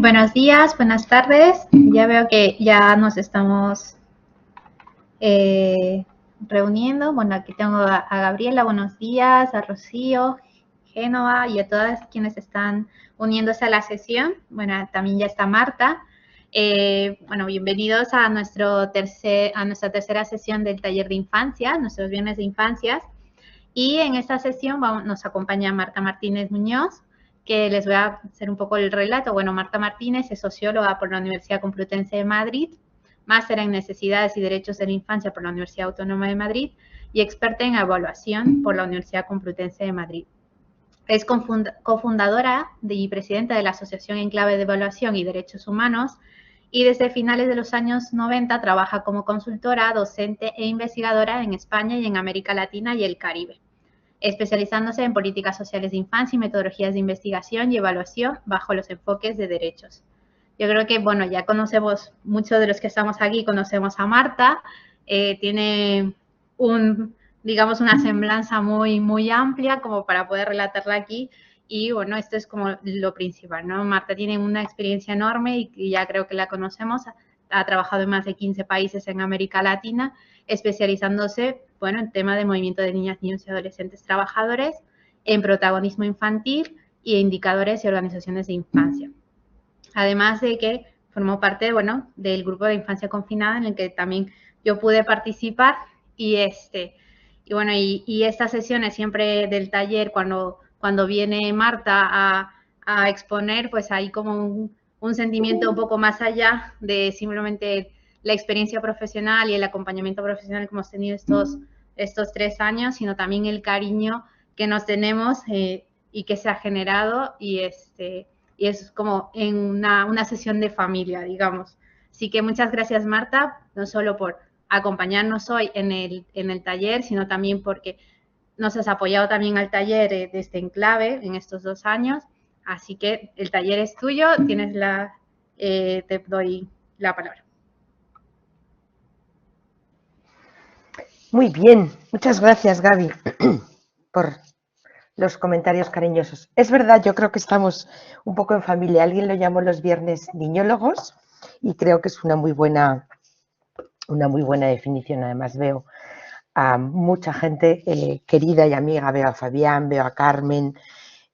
Buenos días, buenas tardes. Ya veo que ya nos estamos eh, reuniendo. Bueno, aquí tengo a Gabriela, buenos días, a Rocío, Génova y a todas quienes están uniéndose a la sesión. Bueno, también ya está Marta. Bueno, bienvenidos a nuestra tercera sesión del taller de infancia, nuestros viernes de infancias. Y en esta sesión nos acompaña Marta Martínez Muñoz, que les voy a hacer un poco el relato. Bueno, Marta Martínez es socióloga por la Universidad Complutense de Madrid, máster en Necesidades y Derechos de la Infancia por la Universidad Autónoma de Madrid y experta en evaluación por la Universidad Complutense de Madrid. Es cofundadora y presidenta de la Asociación en Clave de Evaluación y Derechos Humanos y desde finales de los años 90 trabaja como consultora, docente e investigadora en España y en América Latina y el Caribe, especializándose en políticas sociales de infancia y metodologías de investigación y evaluación bajo los enfoques de derechos. Yo creo que, bueno, ya conocemos, muchos de los que estamos aquí conocemos a Marta, tiene digamos, una semblanza muy amplia como para poder relatarla aquí y, bueno, esto es como lo principal, ¿no? Marta tiene una experiencia enorme y ya creo que la conocemos, ha trabajado en más de 15 países en América Latina, especializándose, bueno, en tema de movimiento de niñas, niños y adolescentes trabajadores, en protagonismo infantil y indicadores y organizaciones de infancia. Además de que formó parte, bueno, del grupo de infancia confinada en el que también yo pude participar y bueno, y estas sesiones siempre del taller, cuando viene Marta a exponer, pues hay como un sentimiento un poco más allá de simplemente la experiencia profesional y el acompañamiento profesional que hemos tenido estos 3 años, sino también el cariño que nos tenemos y que se ha generado y es como en una sesión de familia, digamos. Así que muchas gracias, Marta, no solo por acompañarnos hoy en el taller, sino también porque nos has apoyado también al taller desde Enclave en estos 2 años. Así que el taller es tuyo, te doy la palabra. Muy bien, muchas gracias, Gaby, por los comentarios cariñosos. Es verdad, yo creo que estamos un poco en familia. Alguien lo llamó los viernes niñólogos y creo que es una muy buena definición. Además veo a mucha gente querida y amiga. Veo a Fabián, veo a Carmen,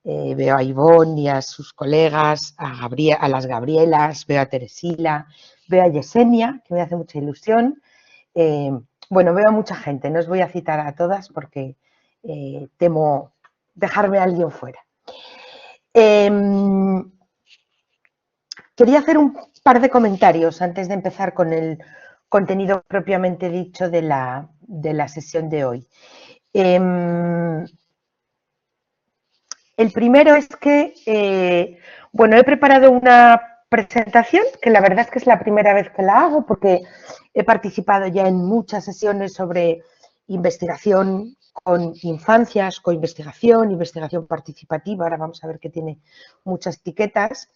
veo a Ivonne y a sus colegas, a las Gabrielas, veo a Teresila, veo a Yesenia, que me hace mucha ilusión. Bueno, veo a mucha gente, no os voy a citar a todas porque temo dejarme a alguien fuera. Quería hacer un par de comentarios antes de empezar con el contenido propiamente dicho de la sesión de hoy. El primero es que, bueno, he preparado una presentación, que la verdad es que es la primera vez que la hago porque he participado ya en muchas sesiones sobre investigación con infancias, co-investigación, investigación participativa. Ahora vamos a ver que tiene muchas etiquetas.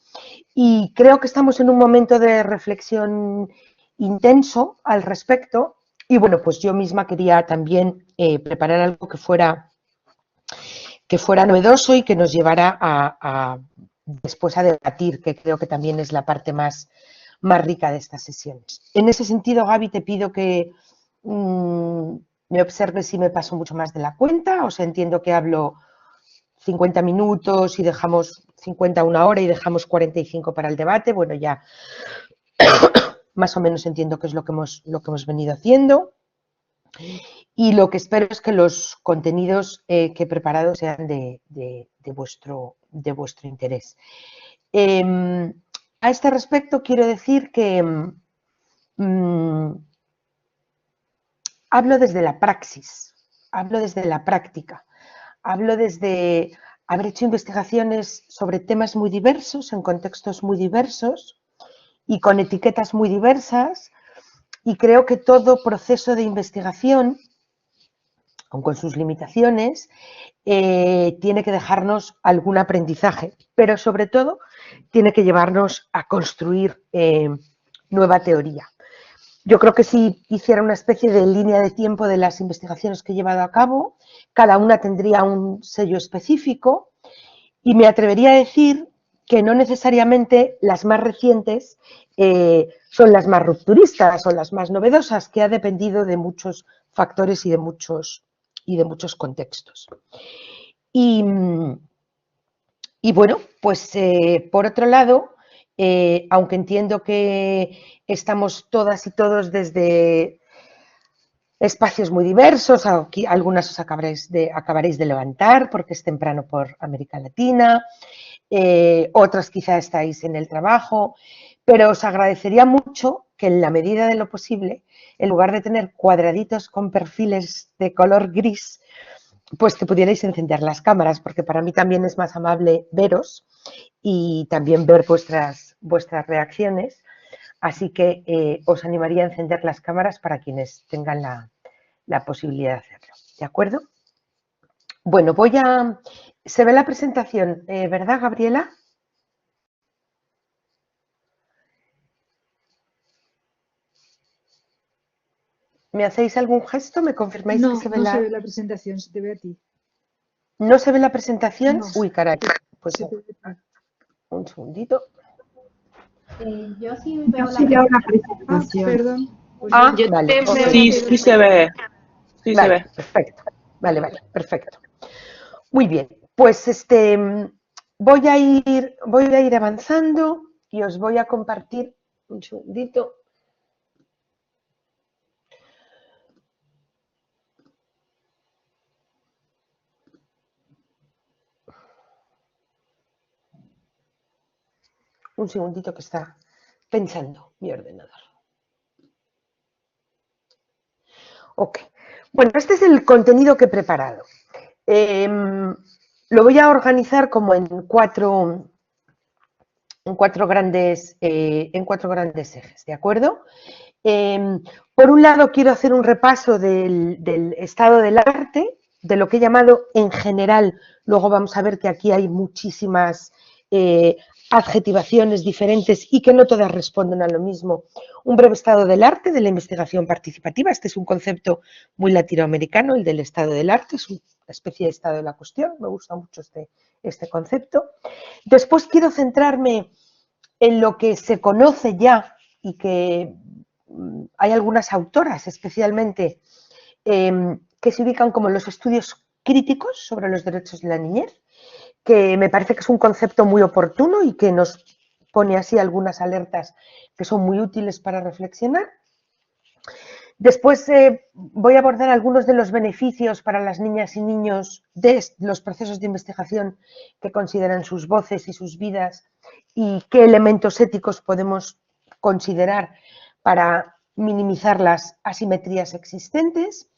Y creo que estamos en un momento de reflexión intenso al respecto. Y bueno, pues yo misma quería también preparar algo que fuera novedoso y que nos llevara después a debatir, que creo que también es la parte más rica de estas sesiones. En ese sentido, Gaby, te pido que me observes si me paso mucho más de la cuenta. O sea, entiendo que hablo 50 minutos y dejamos 50 a una hora y dejamos 45 para el debate. Bueno, ya más o menos entiendo que es lo que hemos venido haciendo. Y lo que espero es que los contenidos que he preparado sean de vuestro interés. A este respecto quiero decir que hablo desde la praxis, hablo desde la práctica, hablo desde haber hecho investigaciones sobre temas muy diversos, en contextos muy diversos y con etiquetas muy diversas, y creo que todo proceso de investigación, aun con sus limitaciones, tiene que dejarnos algún aprendizaje, pero sobre todo tiene que llevarnos a construir nueva teoría. Yo creo que si hiciera una especie de línea de tiempo de las investigaciones que he llevado a cabo, cada una tendría un sello específico y me atrevería a decir que no necesariamente las más recientes son las más rupturistas o las más novedosas, que ha dependido de muchos factores y de muchos contextos. Y bueno, pues por otro lado, aunque entiendo que estamos todas y todos desde espacios muy diversos, aquí algunas os acabaréis de levantar porque es temprano por América Latina, otras quizá estáis en el trabajo, pero os agradecería mucho que en la medida de lo posible, en lugar de tener cuadraditos con perfiles de color gris, pues que pudierais encender las cámaras, porque para mí también es más amable veros y también ver vuestras reacciones. Así que os animaría a encender las cámaras para quienes tengan la posibilidad de hacerlo. ¿De acuerdo? Bueno, se ve la presentación, ¿verdad, Gabriela? ¿Me hacéis algún gesto? ¿Me confirmáis que se ve No se ve la presentación, se te ve a ti. ¿No se ve la presentación? No. Uy, caray. Pues Se te ve a ti. un segundito. Yo sí veo la presentación. Perdón. Pues Yo vale. también Ok. sí se ve. Sí se Vale, ve. perfecto. Vale, perfecto. Muy bien, pues voy a ir avanzando y os voy a compartir un segundito. Un segundito que está pensando mi ordenador. Ok. Bueno, este es el contenido que he preparado. Lo voy a organizar como en cuatro grandes ejes, ¿de acuerdo? Por un lado, quiero hacer un repaso del estado del arte, de lo que he llamado en general, luego vamos a ver que aquí hay muchísimas adjetivaciones diferentes y que no todas responden a lo mismo. Un breve estado del arte, de la investigación participativa. Este es un concepto muy latinoamericano, el del estado del arte, es una especie de estado de la cuestión, me gusta mucho este concepto. Después quiero centrarme en lo que se conoce ya y que hay algunas autoras especialmente que se ubican como los estudios críticos sobre los derechos de la niñez, que me parece que es un concepto muy oportuno y que nos pone así algunas alertas que son muy útiles para reflexionar. Después voy a abordar algunos de los beneficios para las niñas y niños de los procesos de investigación que consideran sus voces y sus vidas y qué elementos éticos podemos considerar para minimizar las asimetrías existentes.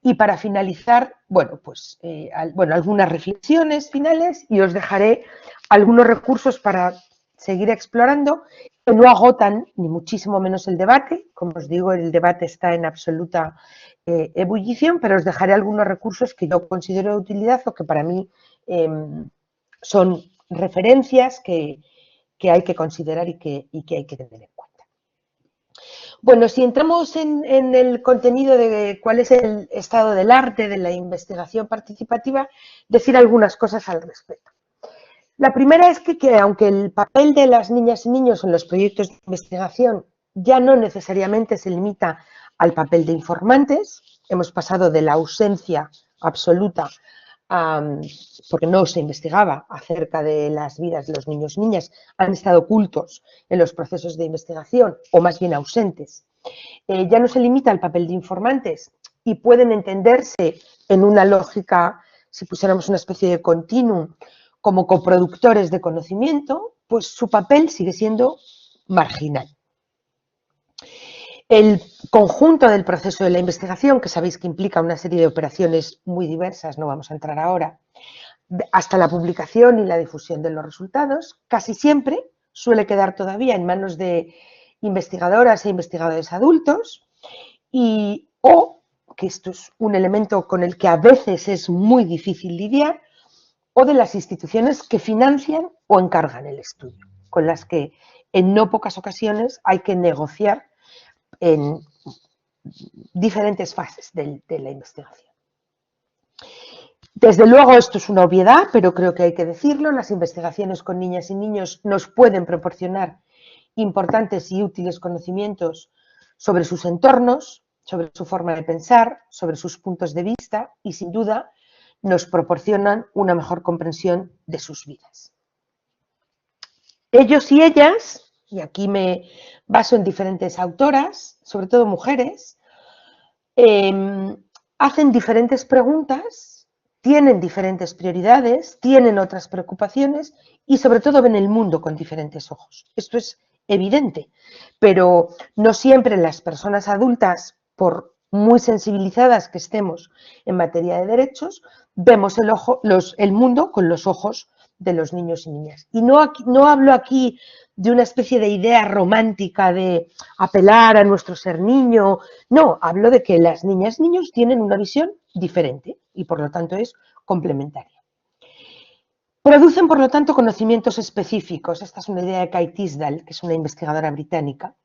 Y para finalizar, pues, algunas reflexiones finales y os dejaré algunos recursos para seguir explorando que no agotan ni muchísimo menos el debate. Como os digo, el debate está en absoluta ebullición, pero os dejaré algunos recursos que yo considero de utilidad o que para mí son referencias que hay que considerar y que hay que tener en cuenta. Bueno, si entramos en el contenido de cuál es el estado del arte, de la investigación participativa, decir algunas cosas al respecto. La primera es que aunque el papel de las niñas y niños en los proyectos de investigación ya no necesariamente se limita al papel de informantes, hemos pasado de la ausencia absoluta porque no se investigaba acerca de las vidas de los niños y niñas, han estado ocultos en los procesos de investigación o más bien ausentes. Ya no se limita al papel de informantes y pueden entenderse en una lógica, si pusiéramos una especie de continuum, como coproductores de conocimiento, pues su papel sigue siendo marginal. El conjunto del proceso de la investigación, que sabéis que implica una serie de operaciones muy diversas, no vamos a entrar ahora, hasta la publicación y la difusión de los resultados, casi siempre suele quedar todavía en manos de investigadoras e investigadores adultos o, que esto es un elemento con el que a veces es muy difícil lidiar, o de las instituciones que financian o encargan el estudio, con las que en no pocas ocasiones hay que negociar en diferentes fases de la investigación. Desde luego esto es una obviedad, pero creo que hay que decirlo. Las investigaciones con niñas y niños nos pueden proporcionar importantes y útiles conocimientos sobre sus entornos, sobre su forma de pensar, sobre sus puntos de vista y, sin duda, nos proporcionan una mejor comprensión de sus vidas. Ellos y ellas, y aquí me baso en diferentes autoras, sobre todo mujeres, hacen diferentes preguntas, tienen diferentes prioridades, tienen otras preocupaciones y sobre todo ven el mundo con diferentes ojos. Esto es evidente, pero no siempre las personas adultas, por muy sensibilizadas que estemos en materia de derechos, vemos el mundo con los ojos de los niños y niñas. Y no hablo aquí de una especie de idea romántica de apelar a nuestro ser niño, no, hablo de que las niñas y niños tienen una visión diferente y por lo tanto es complementaria. Producen, por lo tanto, conocimientos específicos. Esta es una idea de Kay Tisdall, que es una investigadora británica.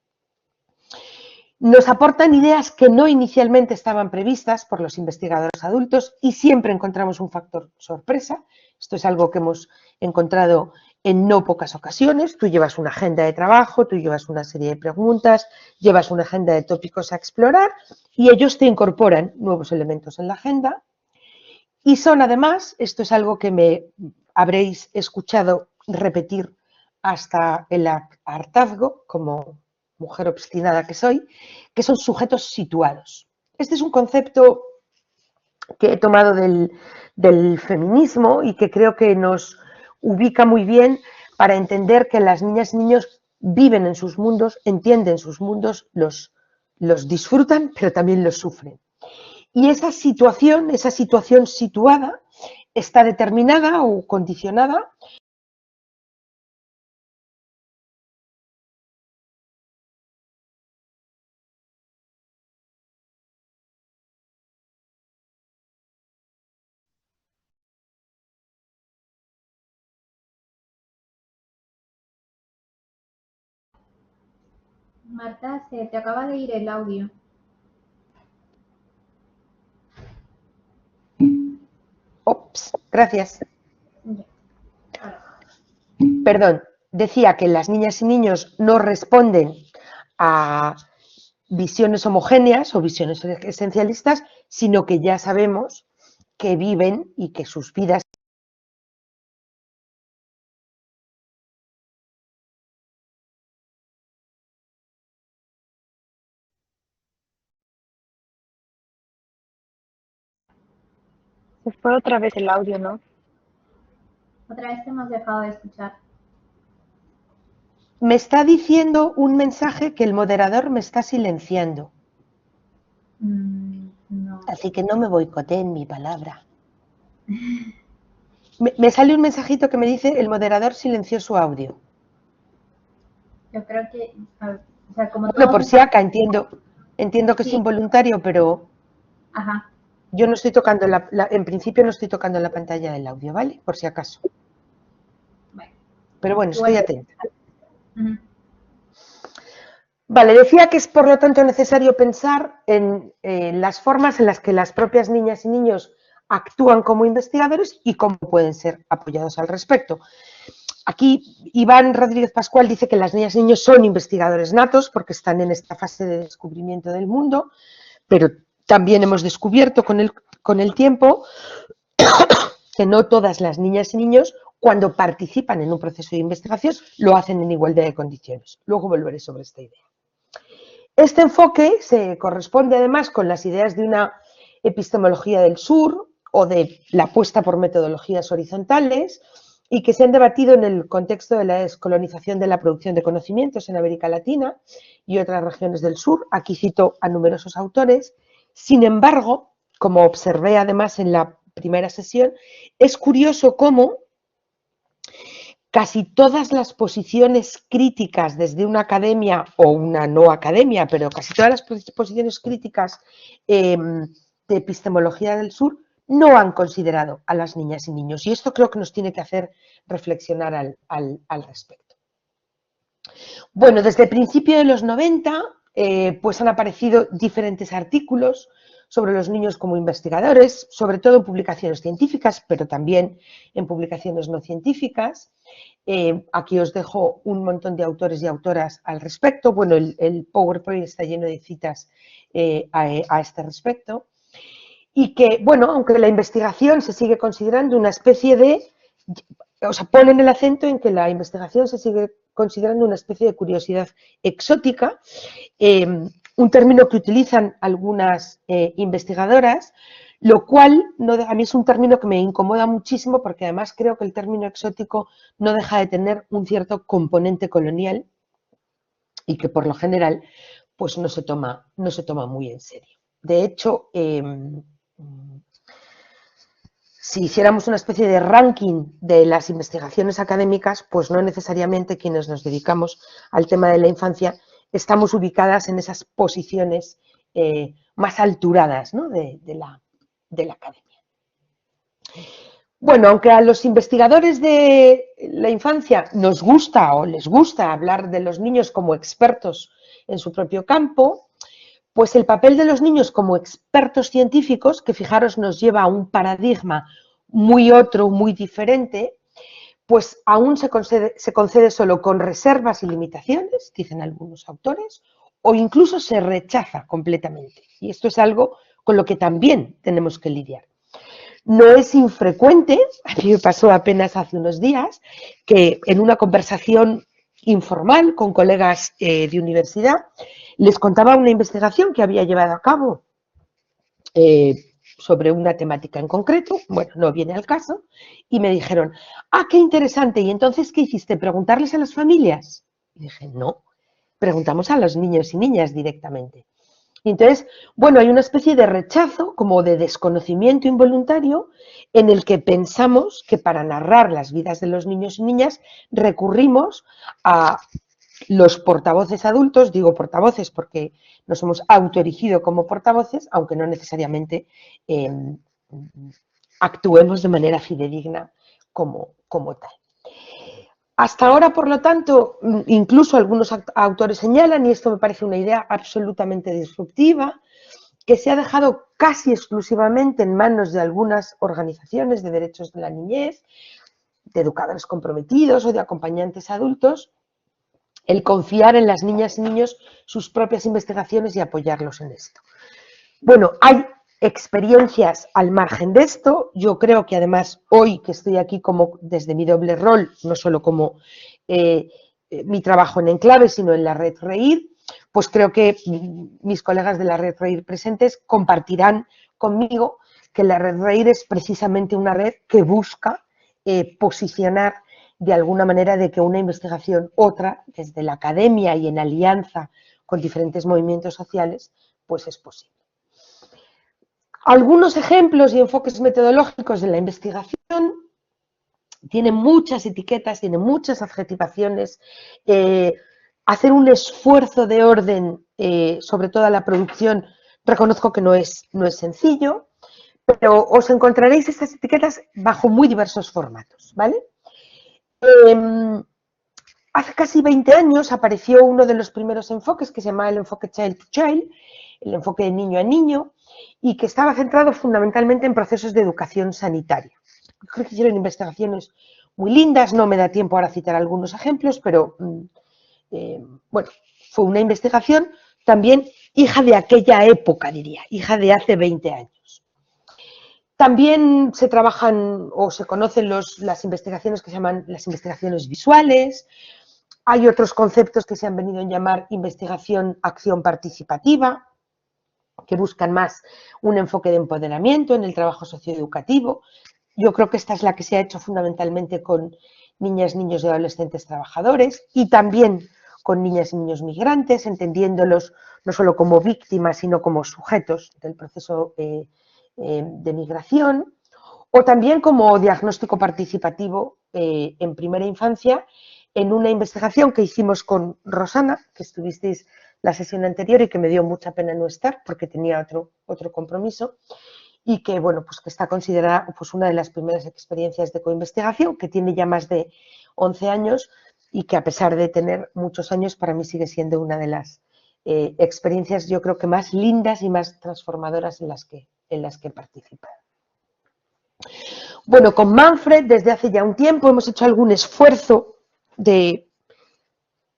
Nos aportan ideas que no inicialmente estaban previstas por los investigadores adultos y siempre encontramos un factor sorpresa. Esto es algo que hemos encontrado en no pocas ocasiones. Tú llevas una agenda de trabajo, tú llevas una serie de preguntas, llevas una agenda de tópicos a explorar y ellos te incorporan nuevos elementos en la agenda. Y son además, esto es algo que me habréis escuchado repetir hasta el hartazgo, como mujer obstinada que soy, que son sujetos situados. Este es un concepto que he tomado del feminismo y que creo que nos ubica muy bien para entender que las niñas y niños viven en sus mundos, entienden sus mundos, los disfrutan, pero también los sufren. Y esa situación situada está determinada o condicionada Marta, se te acaba de ir el audio. Ops, gracias. Ya. Perdón, decía que las niñas y niños no responden a visiones homogéneas o visiones esencialistas, sino que ya sabemos que viven y que sus vidas Se fue otra vez el audio, ¿no? Otra vez te hemos dejado de escuchar. me está diciendo un mensaje que el moderador me está silenciando. No. Así que no me boicoteen mi palabra. Me sale un mensajito que me dice el moderador silenció su audio. Yo creo que, o sea, como Bueno, todos por si acá entiendo que es Sí. involuntario, pero Ajá. yo no estoy tocando, en principio no estoy tocando la pantalla del audio, ¿vale? Por si acaso. Bueno. Pero bueno, estoy atenta. Ujú. Vale, decía que es por lo tanto necesario pensar en las formas en las que las propias niñas y niños actúan como investigadores y cómo pueden ser apoyados al respecto. Aquí Iván Rodríguez Pascual dice que las niñas y niños son investigadores natos porque están en esta fase de descubrimiento del mundo, pero también hemos descubierto con el tiempo que no todas las niñas y niños, cuando participan en un proceso de investigación, lo hacen en igualdad de condiciones. Luego volveré sobre esta idea. Este enfoque se corresponde además con las ideas de una epistemología del sur o de la apuesta por metodologías horizontales y que se han debatido en el contexto de la descolonización de la producción de conocimientos en América Latina y otras regiones del sur. Aquí cito a numerosos autores. Sin embargo, como observé además en la primera sesión, es curioso cómo casi todas las posiciones críticas desde una academia o una no academia, pero casi todas las posiciones críticas de epistemología del sur no han considerado a las niñas y niños. Y esto creo que nos tiene que hacer reflexionar al respecto. Bueno, desde el principio de los 90 pues han aparecido diferentes artículos sobre los niños como investigadores, sobre todo en publicaciones científicas, pero también en publicaciones no científicas. Aquí os dejo un montón de autores y autoras al respecto. Bueno, el PowerPoint está lleno de citas a este respecto. Y que, bueno, aunque la investigación se sigue considerando una especie de... O sea, ponen el acento en que la investigación se sigue considerando una especie de curiosidad exótica, un término que utilizan algunas investigadoras, lo cual a mí es un término que me incomoda muchísimo porque además creo que el término exótico no deja de tener un cierto componente colonial y que por lo general pues no se toma muy en serio. De hecho, si hiciéramos una especie de ranking de las investigaciones académicas, pues no necesariamente quienes nos dedicamos al tema de la infancia estamos ubicadas en esas posiciones más alturadas, ¿no? de la academia. Bueno, aunque a los investigadores de la infancia nos gusta o les gusta hablar de los niños como expertos en su propio campo, pues el papel de los niños como expertos científicos, que fijaros nos lleva a un paradigma muy otro, muy diferente, pues aún se concede solo con reservas y limitaciones, dicen algunos autores, o incluso se rechaza completamente. Y esto es algo con lo que también tenemos que lidiar. No es infrecuente, a mí me pasó apenas hace unos días, que en una conversación informal con colegas de universidad, les contaba una investigación que había llevado a cabo sobre una temática en concreto, bueno, no viene al caso, y me dijeron, ¡ah, qué interesante! ¿Y entonces qué hiciste? ¿Preguntarles a las familias? Y dije, no, preguntamos a los niños y niñas directamente. Y entonces, bueno, hay una especie de rechazo, como de desconocimiento involuntario, en el que pensamos que para narrar las vidas de los niños y niñas recurrimos a los portavoces adultos, digo portavoces porque nos hemos autoerigido como portavoces, aunque no necesariamente actuemos de manera fidedigna como tal. Hasta ahora, por lo tanto, incluso algunos autores señalan, y esto me parece una idea absolutamente disruptiva, que se ha dejado casi exclusivamente en manos de algunas organizaciones de derechos de la niñez, de educadores comprometidos o de acompañantes adultos, el confiar en las niñas y niños sus propias investigaciones y apoyarlos en esto. Bueno, hay experiencias al margen de esto. Yo creo que además hoy que estoy aquí como desde mi doble rol, no solo como mi trabajo en Enclave, sino en la Red Reír, pues creo que mis colegas de la Red Reír presentes compartirán conmigo que la Red Reír es precisamente una red que busca posicionar de alguna manera de que una investigación, otra, desde la academia y en alianza con diferentes movimientos sociales, pues es posible. Algunos ejemplos y enfoques metodológicos de la investigación tienen muchas etiquetas, tienen muchas adjetivaciones. Hacer un esfuerzo de orden sobre toda la producción, reconozco que no es sencillo, pero os encontraréis estas etiquetas bajo muy diversos formatos, ¿vale? Hace casi 20 años apareció uno de los primeros enfoques que se llama el enfoque Child to Child, el enfoque de niño a niño, y que estaba centrado fundamentalmente en procesos de educación sanitaria. Creo que hicieron investigaciones muy lindas, no me da tiempo ahora a citar algunos ejemplos, pero bueno, fue una investigación también hija de aquella época, diría, hija de hace 20 años. También se trabajan o se conocen las investigaciones que se llaman las investigaciones visuales. Hay otros conceptos que se han venido a llamar investigación-acción participativa, que buscan más un enfoque de empoderamiento en el trabajo socioeducativo. Yo creo que esta es la que se ha hecho fundamentalmente con niñas, niños y adolescentes trabajadores y también con niñas y niños migrantes, entendiéndolos no solo como víctimas, sino como sujetos del proceso de migración, o también como diagnóstico participativo en primera infancia, en una investigación que hicimos con Rosana, que estuvisteis la sesión anterior y que me dio mucha pena no estar porque tenía otro compromiso, y que, bueno, pues que está considerada pues, una de las primeras experiencias de coinvestigación, que tiene ya más de 11 años y que a pesar de tener muchos años, para mí sigue siendo una de las experiencias yo creo que más lindas y más transformadoras en las que he participado. Bueno, con Manfred desde hace ya un tiempo hemos hecho algún esfuerzo de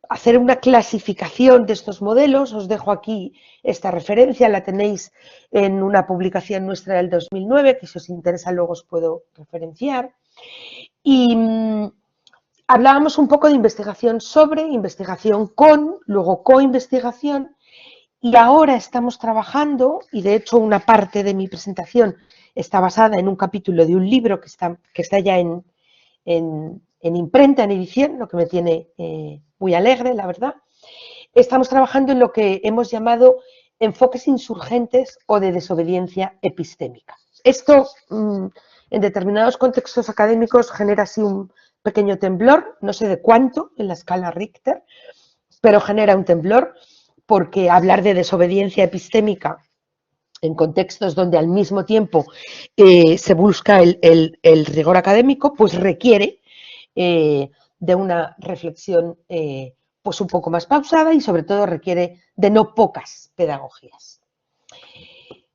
hacer una clasificación de estos modelos. Os dejo aquí esta referencia, la tenéis en una publicación nuestra del 2009, que si os interesa luego os puedo referenciar. Y hablábamos un poco de investigación sobre, investigación con, luego coinvestigación, y ahora estamos trabajando, y de hecho una parte de mi presentación está basada en un capítulo de un libro que está ya en imprenta, en edición, lo que me tiene muy alegre, la verdad. Estamos trabajando en lo que hemos llamado enfoques insurgentes o de desobediencia epistémica. Esto, en determinados contextos académicos, genera así un pequeño temblor, no sé de cuánto en la escala Richter, pero genera un temblor porque hablar de desobediencia epistémica en contextos donde al mismo tiempo se busca el rigor académico, pues requiere de una reflexión pues un poco más pausada y sobre todo requiere de no pocas pedagogías.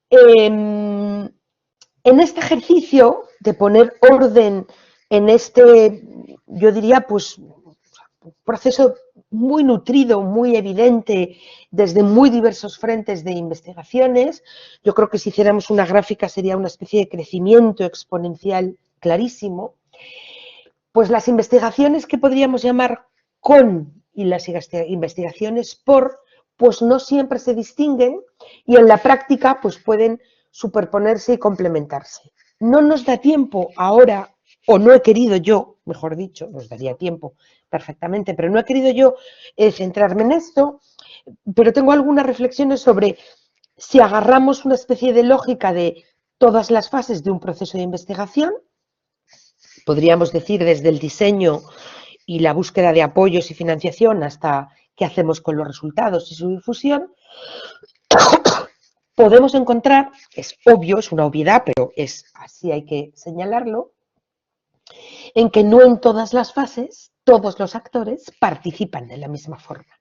En este ejercicio de poner orden en este, yo diría, pues un proceso muy nutrido, muy evidente, desde muy diversos frentes de investigaciones, yo creo que si hiciéramos una gráfica sería una especie de crecimiento exponencial clarísimo. Pues las investigaciones que podríamos llamar con y las investigaciones por, pues no siempre se distinguen y en la práctica pues pueden superponerse y complementarse. No nos da tiempo ahora, o no he querido yo, mejor dicho, nos daría tiempo perfectamente, pero no he querido yo centrarme en esto, pero tengo algunas reflexiones sobre si agarramos una especie de lógica de todas las fases de un proceso de investigación, podríamos decir desde el diseño y la búsqueda de apoyos y financiación hasta qué hacemos con los resultados y su difusión, podemos encontrar, es obvio, es una obviedad, pero es así, hay que señalarlo, en que no en todas las fases todos los actores participan de la misma forma.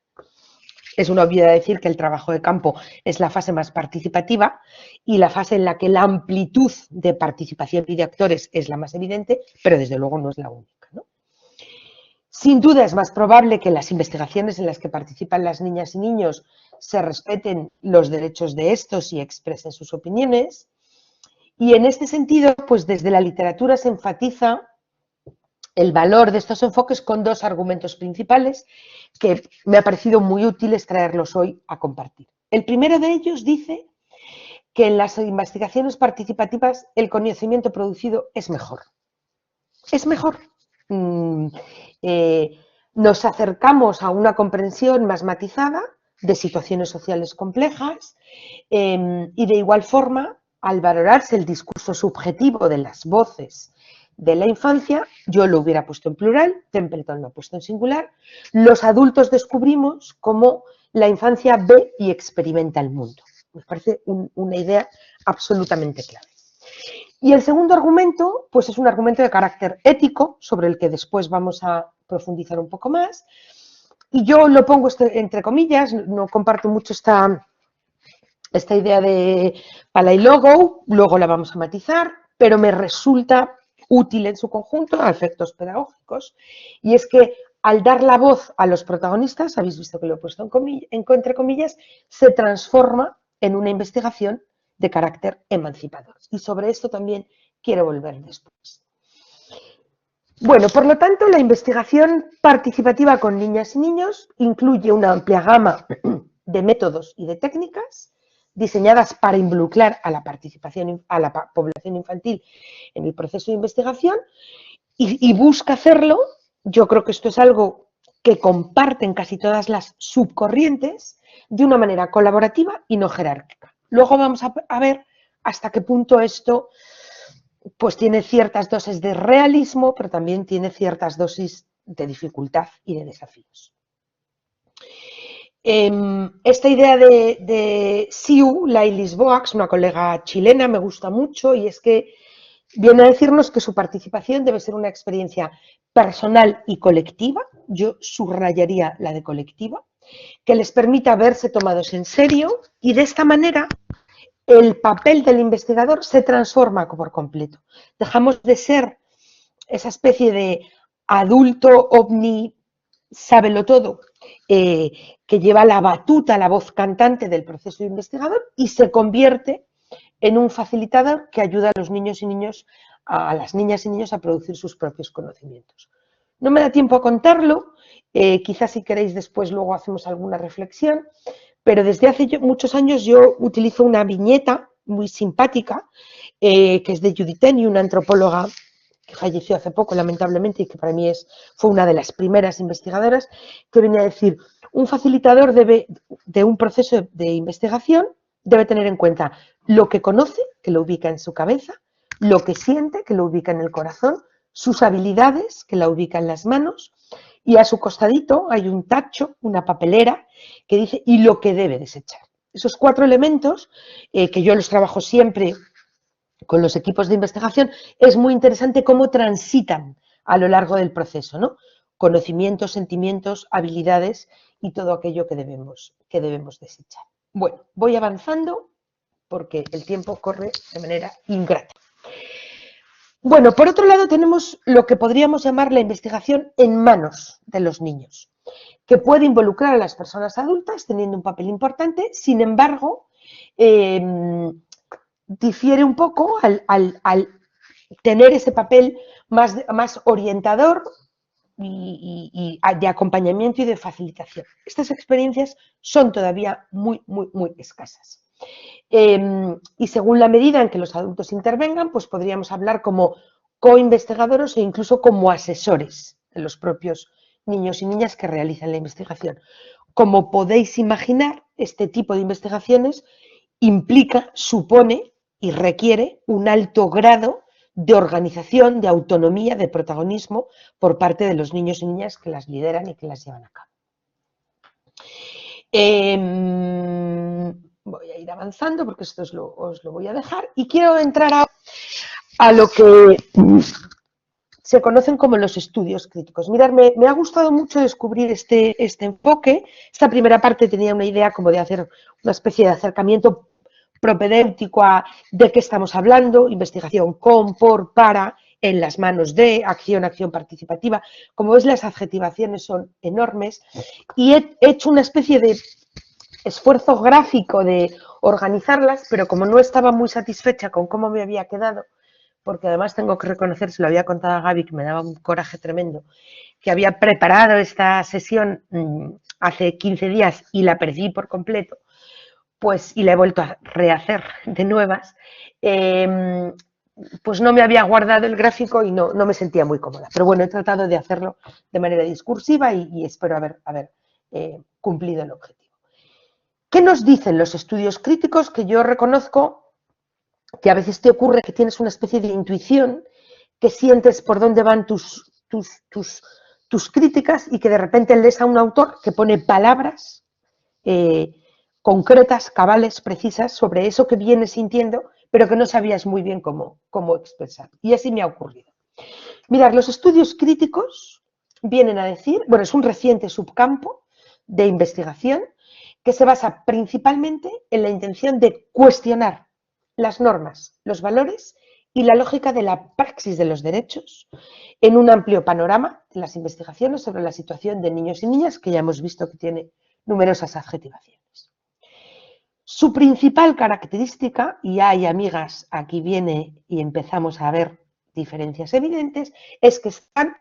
Es una obviedad decir que el trabajo de campo es la fase más participativa y la fase en la que la amplitud de participación y de actores es la más evidente, pero desde luego no es la única, ¿no? Sin duda es más probable que las investigaciones en las que participan las niñas y niños se respeten los derechos de estos y expresen sus opiniones. Y en este sentido, pues desde la literatura se enfatiza el valor de estos enfoques con dos argumentos principales que me ha parecido muy útiles traerlos hoy a compartir. El primero de ellos dice que en las investigaciones participativas el conocimiento producido es mejor. Es mejor. Nos acercamos a una comprensión más matizada de situaciones sociales complejas y de igual forma, al valorarse el discurso subjetivo de las voces de la infancia, yo lo hubiera puesto en plural, Templeton lo ha puesto en singular, los adultos descubrimos cómo la infancia ve y experimenta el mundo. Me parece una idea absolutamente clave. Y el segundo argumento, pues es un argumento de carácter ético, sobre el que después vamos a profundizar un poco más, y yo lo pongo entre comillas, no comparto mucho esta idea de pala y logo, luego la vamos a matizar, pero me resulta útil en su conjunto a efectos pedagógicos, y es que al dar la voz a los protagonistas, habéis visto que lo he puesto entre comillas, se transforma en una investigación de carácter emancipador. Y sobre esto también quiero volver después. Bueno, por lo tanto, la investigación participativa con niñas y niños incluye una amplia gama de métodos y de técnicas diseñadas para involucrar a la participación, a la población infantil en el proceso de investigación y busca hacerlo, yo creo que esto es algo que comparten casi todas las subcorrientes, de una manera colaborativa y no jerárquica. Luego vamos a ver hasta qué punto esto pues tiene ciertas dosis de realismo, pero también tiene ciertas dosis de dificultad y de desafíos. Esta idea de Siu, Lailis Boax, una colega chilena, me gusta mucho y es que viene a decirnos que su participación debe ser una experiencia personal y colectiva. Yo subrayaría la de colectiva. que les permita verse tomados en serio y de esta manera el papel del investigador se transforma por completo. Dejamos de ser esa especie de adulto ovni sábelo-todo que lleva la batuta, la voz cantante del proceso investigador y se convierte en un facilitador que ayuda a los niños y niños, a las niñas y niños a producir sus propios conocimientos. No me da tiempo a contarlo, quizás si queréis después luego hacemos alguna reflexión, pero desde hace muchos años yo utilizo una viñeta muy simpática, que es de Judith Tenney, una antropóloga que falleció hace poco lamentablemente y que para mí fue una de las primeras investigadoras, que venía a decir, un facilitador de un proceso de investigación debe tener en cuenta lo que conoce, que lo ubica en su cabeza, lo que siente, que lo ubica en el corazón, sus habilidades, que la ubica en las manos, y a su costadito hay un tacho, una papelera, que dice, y lo que debe desechar. Esos 4 elementos, que yo los trabajo siempre con los equipos de investigación, es muy interesante cómo transitan a lo largo del proceso, ¿no? Conocimientos, sentimientos, habilidades y todo aquello que debemos desechar. Bueno, voy avanzando porque el tiempo corre de manera ingrata. Bueno, por otro lado tenemos lo que podríamos llamar la investigación en manos de los niños, que puede involucrar a las personas adultas teniendo un papel importante, sin embargo, difiere un poco al tener ese papel más orientador y de acompañamiento y de facilitación. Estas experiencias son todavía muy escasas. Y según la medida en que los adultos intervengan, pues podríamos hablar como co-investigadores e incluso como asesores de los propios niños y niñas que realizan la investigación. Como podéis imaginar, este tipo de investigaciones implica, supone y requiere un alto grado de organización, de autonomía, de protagonismo por parte de los niños y niñas que las lideran y que las llevan a cabo. Voy a ir avanzando porque esto os lo voy a dejar y quiero entrar a lo que se conocen como los estudios críticos. Mirad, me ha gustado mucho descubrir este enfoque. Esta primera parte tenía una idea como de hacer una especie de acercamiento propedéutico a de qué estamos hablando, investigación con, por, para, en las manos de, acción participativa. Como ves, las adjetivaciones son enormes y he hecho una especie de esfuerzo gráfico de organizarlas, pero como no estaba muy satisfecha con cómo me había quedado, porque además tengo que reconocer, se lo había contado a Gaby, que me daba un coraje tremendo, que había preparado esta sesión hace 15 días y la perdí por completo, pues y la he vuelto a rehacer de nuevas, pues no me había guardado el gráfico y no me sentía muy cómoda. Pero bueno, he tratado de hacerlo de manera discursiva y espero haber cumplido el objetivo. ¿Qué nos dicen los estudios críticos? Que yo reconozco que a veces te ocurre que tienes una especie de intuición, que sientes por dónde van tus críticas y que de repente lees a un autor que pone palabras concretas, cabales, precisas sobre eso que vienes sintiendo, pero que no sabías muy bien cómo expresar. Y así me ha ocurrido. Mirad, los estudios críticos vienen a decir, bueno, es un reciente subcampo de investigación que se basa principalmente en la intención de cuestionar las normas, los valores y la lógica de la praxis de los derechos en un amplio panorama de las investigaciones sobre la situación de niños y niñas, que ya hemos visto que tiene numerosas adjetivaciones. Su principal característica, y hay amigas, aquí viene y empezamos a ver diferencias evidentes, es que están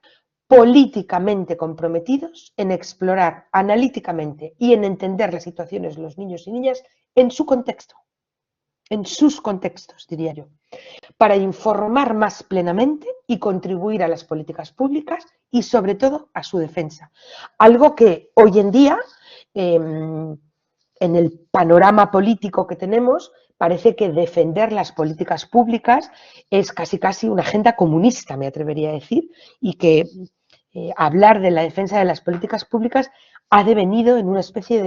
políticamente comprometidos en explorar analíticamente y en entender las situaciones de los niños y niñas en su contexto, en sus contextos, diría yo, para informar más plenamente y contribuir a las políticas públicas y sobre todo a su defensa. Algo que hoy en día, en el panorama político que tenemos, parece que defender las políticas públicas es casi una agenda comunista, me atrevería a decir, y que hablar de la defensa de las políticas públicas ha devenido en una especie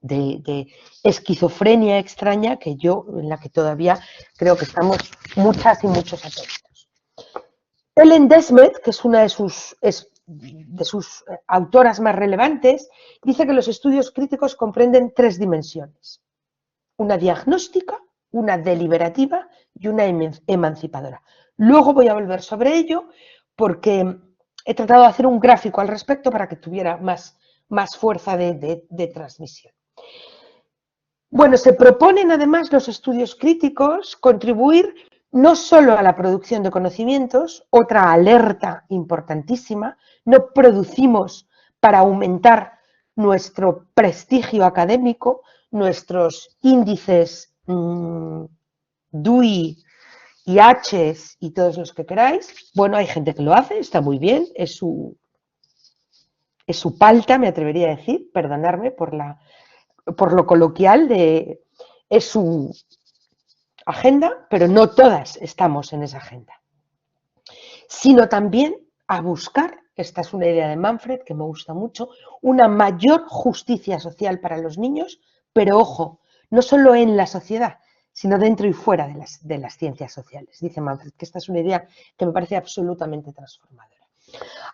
de esquizofrenia extraña en la que todavía creo que estamos muchas y muchos atentos. Ellen Desmet, que es una de sus de sus autoras más relevantes, dice que los estudios críticos comprenden 3 dimensiones: una diagnóstica, una deliberativa y una emancipadora. Luego voy a volver sobre ello porque he tratado de hacer un gráfico al respecto para que tuviera más fuerza de transmisión. Bueno, se proponen además los estudios críticos contribuir no solo a la producción de conocimientos, otra alerta importantísima. No producimos para aumentar nuestro prestigio académico, nuestros índices DUI y H's y todos los que queráis. Bueno, hay gente que lo hace, está muy bien, es su palta, me atrevería a decir, perdonadme por lo coloquial, es su agenda, pero no todas estamos en esa agenda. Sino también a buscar, esta es una idea de Manfred que me gusta mucho, una mayor justicia social para los niños, pero ojo, no solo en la sociedad, sino dentro y fuera de las ciencias sociales. Dice Manfred que esta es una idea que me parece absolutamente transformadora.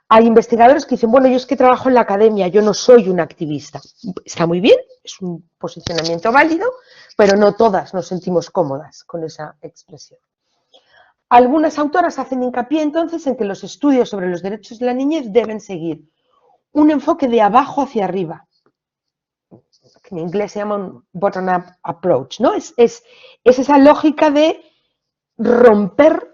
Hay investigadores que dicen, bueno, yo es que trabajo en la academia, yo no soy un activista. Está muy bien, es un posicionamiento válido, pero no todas nos sentimos cómodas con esa expresión. Algunas autoras hacen hincapié entonces en que los estudios sobre los derechos de la niñez deben seguir un enfoque de abajo hacia arriba, que en inglés se llama un bottom-up approach, ¿no? Es esa lógica de romper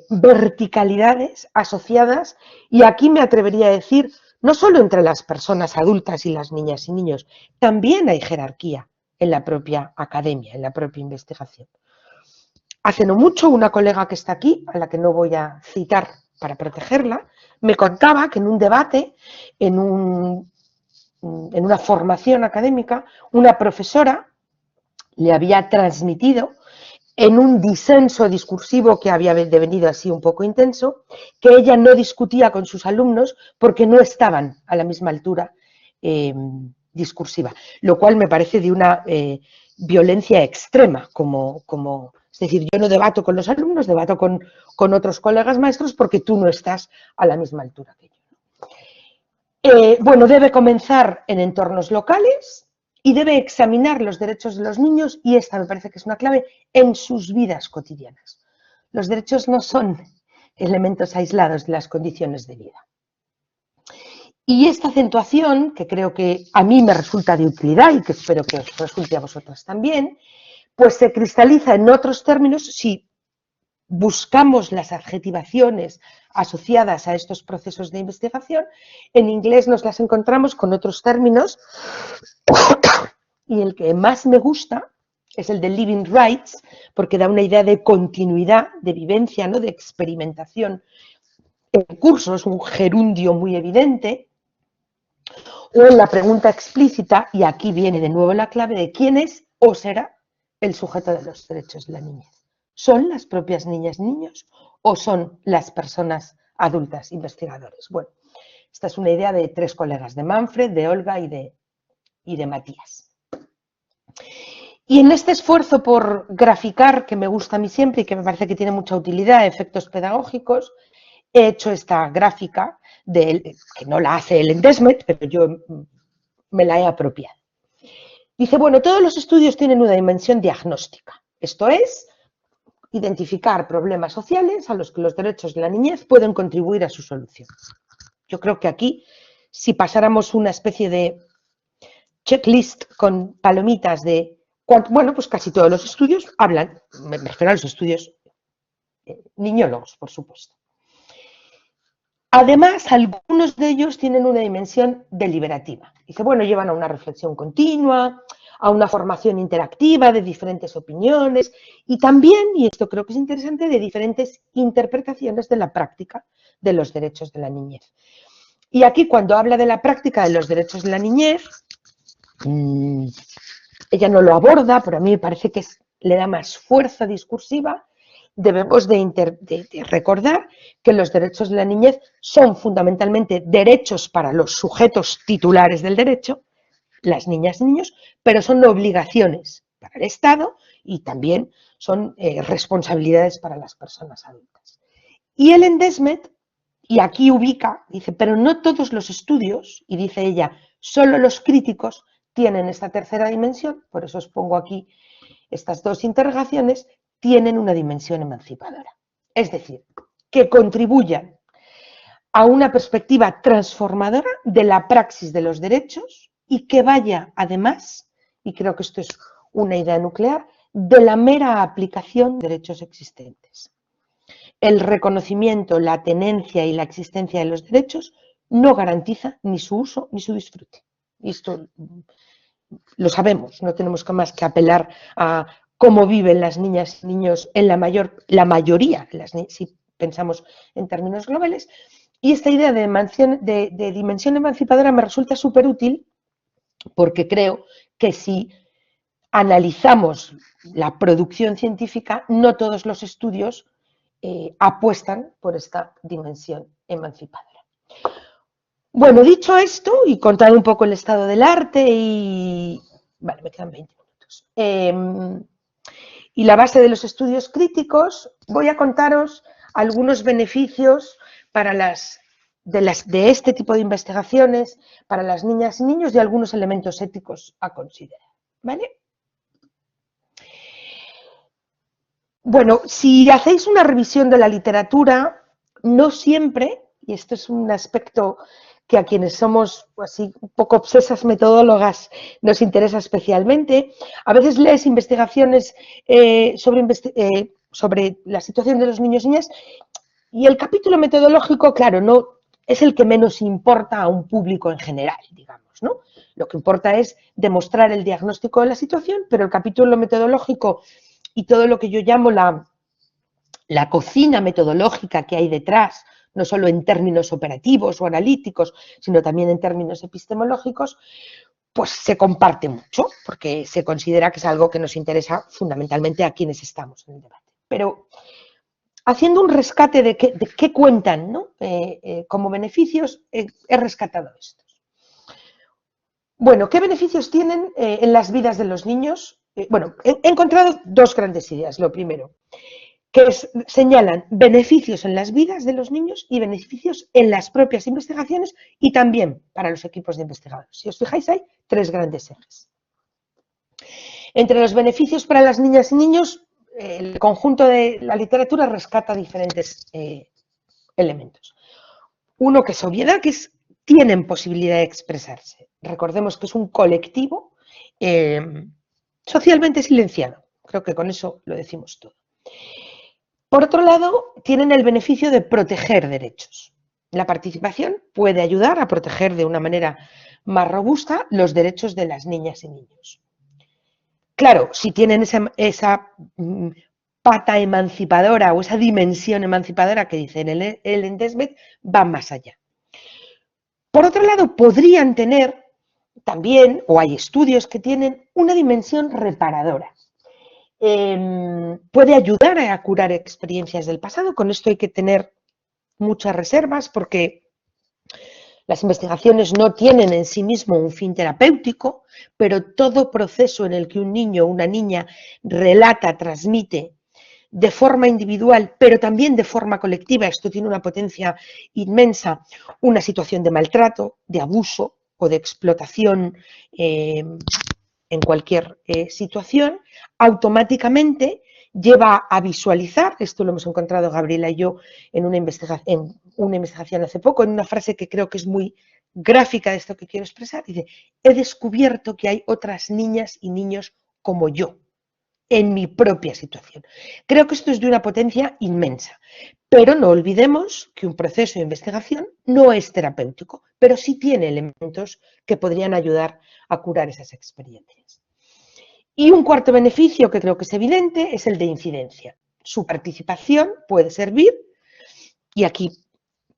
verticalidades asociadas, y aquí me atrevería a decir, no solo entre las personas adultas y las niñas y niños, también hay jerarquía en la propia academia, en la propia investigación. Hace no mucho, una colega que está aquí, a la que no voy a citar para protegerla, me contaba que en un debate, en una formación académica, una profesora le había transmitido en un disenso discursivo que había devenido así un poco intenso, que ella no discutía con sus alumnos porque no estaban a la misma altura discursiva, lo cual me parece de una violencia extrema, es decir, yo no debato con los alumnos, debato con otros colegas maestros porque tú no estás a la misma altura que yo. Bueno, debe comenzar en entornos locales y debe examinar los derechos de los niños, y esta me parece que es una clave, en sus vidas cotidianas. Los derechos no son elementos aislados de las condiciones de vida. Y esta acentuación, que creo que a mí me resulta de utilidad y que espero que os resulte a vosotras también, pues se cristaliza en otros términos si buscamos las adjetivaciones asociadas a estos procesos de investigación. En inglés nos las encontramos con otros términos, y el que más me gusta es el de living rights, porque da una idea de continuidad, de vivencia, ¿no?, de experimentación en curso, es un gerundio muy evidente. O en la pregunta explícita, y aquí viene de nuevo la clave de quién es o será el sujeto de los derechos de la niñez. ¿Son las propias niñas y niños o son las personas adultas investigadores? Bueno, esta es una idea de 3 colegas, de Manfred, de Olga y de Matías. Y en este esfuerzo por graficar, que me gusta a mí siempre y que me parece que tiene mucha utilidad, efectos pedagógicos, he hecho esta gráfica, que no la hace Ellen Desmet, pero yo me la he apropiado. Dice, bueno, todos los estudios tienen una dimensión diagnóstica, esto es, identificar problemas sociales a los que los derechos de la niñez pueden contribuir a su solución. Yo creo que aquí, si pasáramos una especie de checklist con palomitas de, bueno, pues casi todos los estudios hablan, me refiero a los estudios niñólogos, por supuesto. Además, algunos de ellos tienen una dimensión deliberativa. Dice, bueno, llevan a una reflexión continua, a una formación interactiva de diferentes opiniones y también, y esto creo que es interesante, de diferentes interpretaciones de la práctica de los derechos de la niñez. Y aquí, cuando habla de la práctica de los derechos de la niñez, ella no lo aborda, pero a mí me parece que le da más fuerza discursiva. Debemos de recordar que los derechos de la niñez son fundamentalmente derechos para los sujetos titulares del derecho, las niñas y niños, pero son obligaciones para el Estado y también son responsabilidades para las personas adultas. Y Ellen Desmet Y aquí ubica, dice, pero no todos los estudios, y dice ella, solo los críticos tienen esta tercera dimensión, por eso os pongo aquí estas dos interrogaciones, tienen una dimensión emancipadora. Es decir, que contribuyan a una perspectiva transformadora de la praxis de los derechos y que vaya, además, y creo que esto es una idea nuclear, de la mera aplicación de derechos existentes. El reconocimiento, la tenencia y la existencia de los derechos no garantiza ni su uso ni su disfrute. Y esto lo sabemos, no tenemos más que apelar a cómo viven las niñas y niños en la mayoría, si pensamos en términos globales. Y esta idea de dimensión emancipadora me resulta súper útil porque creo que si analizamos la producción científica, no todos los estudios apuestan por esta dimensión emancipadora. Bueno, dicho esto y contado un poco el estado del arte y... Vale, me quedan 20 minutos. Y la base de los estudios críticos, voy a contaros algunos beneficios para de este tipo de investigaciones para las niñas y niños y algunos elementos éticos a considerar. ¿Vale? Bueno, si hacéis una revisión de la literatura, no siempre, y esto es un aspecto que a quienes somos así un poco obsesas metodólogas nos interesa especialmente, a veces lees investigaciones sobre la situación de los niños y niñas y el capítulo metodológico, claro, no es el que menos importa a un público en general, digamos, ¿no? Lo que importa es demostrar el diagnóstico de la situación, pero el capítulo metodológico y todo lo que yo llamo la cocina metodológica que hay detrás, no solo en términos operativos o analíticos, sino también en términos epistemológicos, pues se comparte mucho, porque se considera que es algo que nos interesa fundamentalmente a quienes estamos en el debate. Pero haciendo un rescate de qué cuentan, ¿no? Como beneficios, he rescatado estos. Bueno, ¿qué beneficios tienen en las vidas de los niños? Bueno, he encontrado dos grandes ideas. Lo primero, que señalan beneficios en las vidas de los niños y beneficios en las propias investigaciones y también para los equipos de investigadores. Si os fijáis, hay tres grandes ejes. Entre los beneficios para las niñas y niños, el conjunto de la literatura rescata diferentes elementos. Uno que es obviedad, que es tienen posibilidad de expresarse. Recordemos que es un colectivo socialmente silenciado. Creo que con eso lo decimos todo. Por otro lado, tienen el beneficio de proteger derechos. La participación puede ayudar a proteger de una manera más robusta los derechos de las niñas y niños. Claro, si tienen esa pata emancipadora o esa dimensión emancipadora que dice Ellen Desmet, va más allá. Por otro lado, podrían tener también, o hay estudios que tienen, una dimensión reparadora. Puede ayudar a curar experiencias del pasado. Con esto hay que tener muchas reservas porque las investigaciones no tienen en sí mismo un fin terapéutico, pero todo proceso en el que un niño o una niña relata, transmite de forma individual, pero también de forma colectiva, esto tiene una potencia inmensa, una situación de maltrato, de abuso o de explotación en cualquier situación, automáticamente lleva a visualizar, esto lo hemos encontrado Gabriela y yo en una investigación hace poco, en una frase que creo que es muy gráfica de esto que quiero expresar, dice, he descubierto que hay otras niñas y niños como yo, en mi propia situación. Creo que esto es de una potencia inmensa, pero no olvidemos que un proceso de investigación no es terapéutico, pero sí tiene elementos que podrían ayudar a curar esas experiencias. Y un cuarto beneficio que creo que es evidente es el de incidencia. Su participación puede servir, y aquí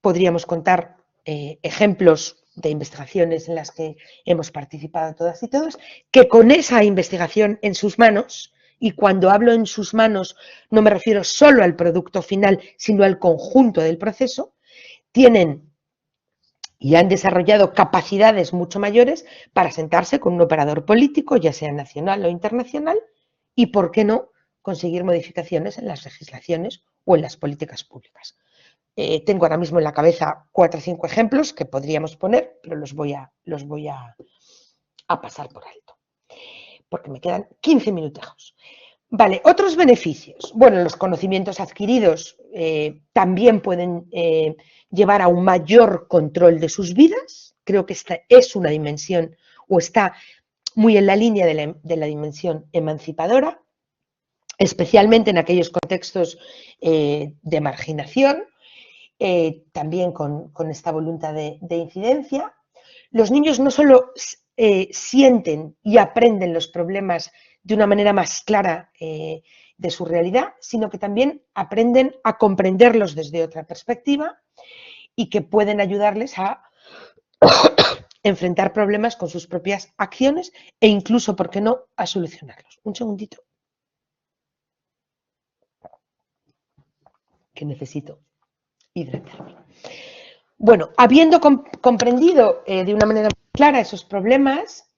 podríamos contar ejemplos de investigaciones en las que hemos participado todas y todos, que con esa investigación en sus manos, y cuando hablo en sus manos no me refiero solo al producto final, sino al conjunto del proceso, tienen y han desarrollado capacidades mucho mayores para sentarse con un operador político, ya sea nacional o internacional, y, ¿por qué no?, conseguir modificaciones en las legislaciones o en las políticas públicas. Tengo ahora mismo en la cabeza 4 o 5 ejemplos que podríamos poner, pero los voy a pasar por alto, porque me quedan 15 minutejos. Vale, otros beneficios. Bueno, los conocimientos adquiridos también pueden llevar a un mayor control de sus vidas. Creo que esta es una dimensión, o está muy en la línea de la dimensión emancipadora, especialmente en aquellos contextos de marginación, también con esta voluntad de incidencia. Los niños no solo sienten y aprenden los problemas de una manera más clara de su realidad, sino que también aprenden a comprenderlos desde otra perspectiva y que pueden ayudarles a enfrentar problemas con sus propias acciones e incluso, ¿por qué no?, a solucionarlos. Un segundito, que necesito hidratarme. Bueno, habiendo comprendido de una manera clara esos problemas,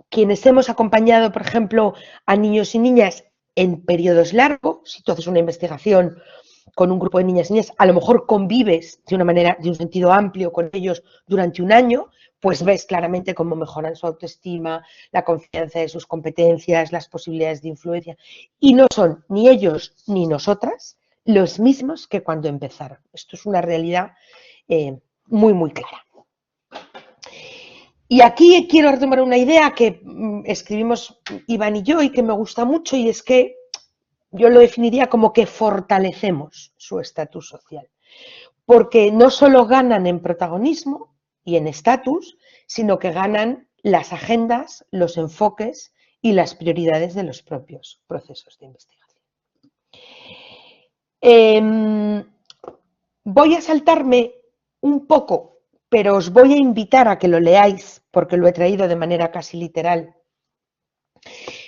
quienes hemos acompañado, por ejemplo, a niños y niñas en periodos largos, si tú haces una investigación con un grupo de niñas y niñas, a lo mejor convives de una manera, de un sentido amplio con ellos durante un año, pues ves claramente cómo mejoran su autoestima, la confianza de sus competencias, las posibilidades de influencia, y no son ni ellos ni nosotras los mismos que cuando empezaron. Esto es una realidad muy, muy clara. Y aquí quiero retomar una idea que escribimos Iván y yo y que me gusta mucho, y es que yo lo definiría como que fortalecemos su estatus social. Porque no solo ganan en protagonismo y en estatus, sino que ganan las agendas, los enfoques y las prioridades de los propios procesos de investigación. Voy a saltarme un poco, pero os voy a invitar a que lo leáis, porque lo he traído de manera casi literal.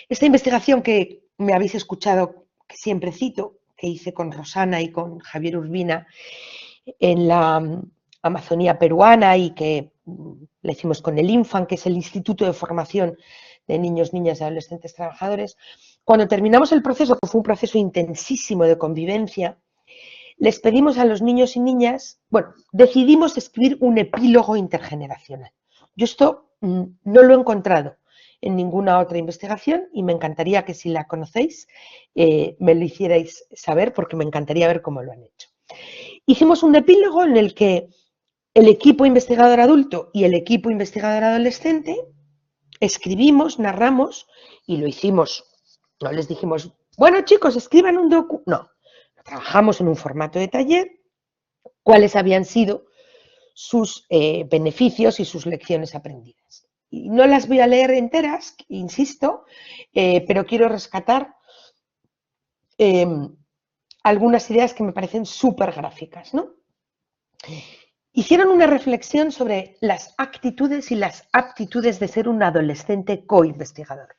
Esta investigación que me habéis escuchado, que siempre cito, que hice con Rosana y con Javier Urbina en la Amazonía peruana y que la hicimos con el INFAN, que es el Instituto de Formación de Niños, Niñas y Adolescentes Trabajadores. Cuando terminamos el proceso, que fue un proceso intensísimo de convivencia, les pedimos a los niños y niñas, bueno, decidimos escribir un epílogo intergeneracional. Yo esto no lo he encontrado en ninguna otra investigación y me encantaría que, si la conocéis, me lo hicierais saber, porque me encantaría ver cómo lo han hecho. Hicimos un epílogo en el que el equipo investigador adulto y el equipo investigador adolescente escribimos, narramos, y lo hicimos. No les dijimos, bueno, chicos, escriban un documento. No, trabajamos en un formato de taller, cuáles habían sido sus beneficios y sus lecciones aprendidas. Y no las voy a leer enteras, insisto, pero quiero rescatar algunas ideas que me parecen súper gráficas, ¿no? Hicieron una reflexión sobre las actitudes y las aptitudes de ser un adolescente co-investigador.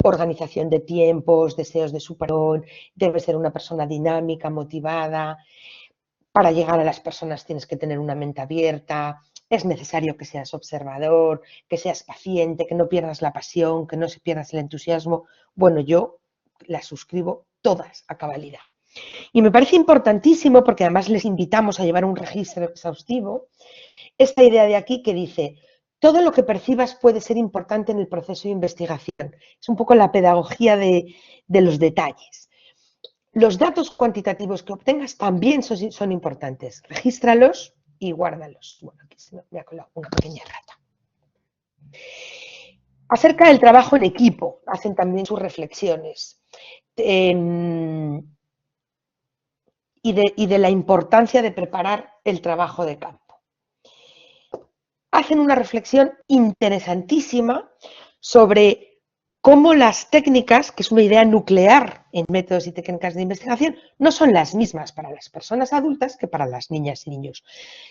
Organización de tiempos, deseos de superación, debe ser una persona dinámica, motivada. Para llegar a las personas tienes que tener una mente abierta, es necesario que seas observador, que seas paciente, que no pierdas la pasión, que no se pierdas el entusiasmo. Bueno, yo las suscribo todas a cabalidad. Y me parece importantísimo, porque además les invitamos a llevar un registro exhaustivo, esta idea de aquí que dice, todo lo que percibas puede ser importante en el proceso de investigación. Es un poco la pedagogía de los detalles. Los datos cuantitativos que obtengas también son importantes. Regístralos y guárdalos. Bueno, aquí se me ha colado una pequeña rata. Acerca del trabajo en equipo, hacen también sus reflexiones. Y de la importancia de preparar el trabajo de campo. Hacen una reflexión interesantísima sobre cómo las técnicas, que es una idea nuclear en métodos y técnicas de investigación, no son las mismas para las personas adultas que para las niñas y niños.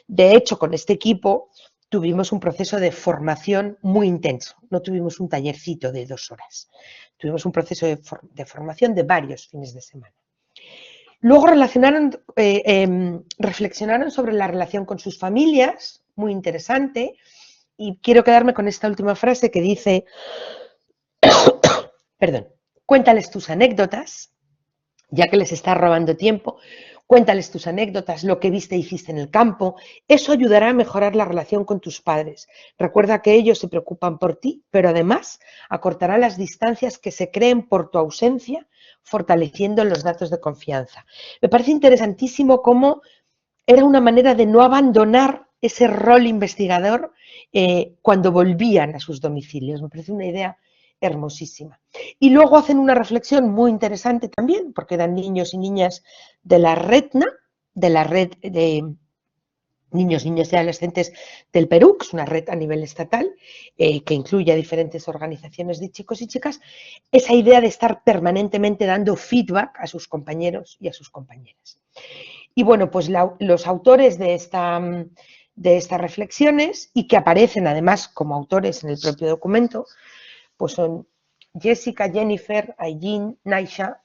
De hecho, con este equipo tuvimos un proceso de formación muy intenso, no tuvimos un tallercito de 2 horas, tuvimos un proceso de formación de varios fines de semana. Luego reflexionaron sobre la relación con sus familias, muy interesante, y quiero quedarme con esta última frase que dice, perdón, cuéntales tus anécdotas, ya que les está robando tiempo, Cuéntales tus anécdotas, lo que viste e hiciste en el campo. Eso ayudará a mejorar la relación con tus padres. Recuerda que ellos se preocupan por ti, pero además acortará las distancias que se creen por tu ausencia, fortaleciendo los datos de confianza. Me parece interesantísimo cómo era una manera de no abandonar ese rol investigador cuando volvían a sus domicilios. Me parece una idea hermosísima. Y luego hacen una reflexión muy interesante también, porque eran niños y niñas de la RETNA, de la red de niños, niñas y adolescentes del Perú, que es una red a nivel estatal, que incluye a diferentes organizaciones de chicos y chicas, esa idea de estar permanentemente dando feedback a sus compañeros y a sus compañeras. Y bueno, pues los autores de estas reflexiones, y que aparecen además como autores en el propio documento, pues son Jessica, Jennifer, Aylin, Naisha,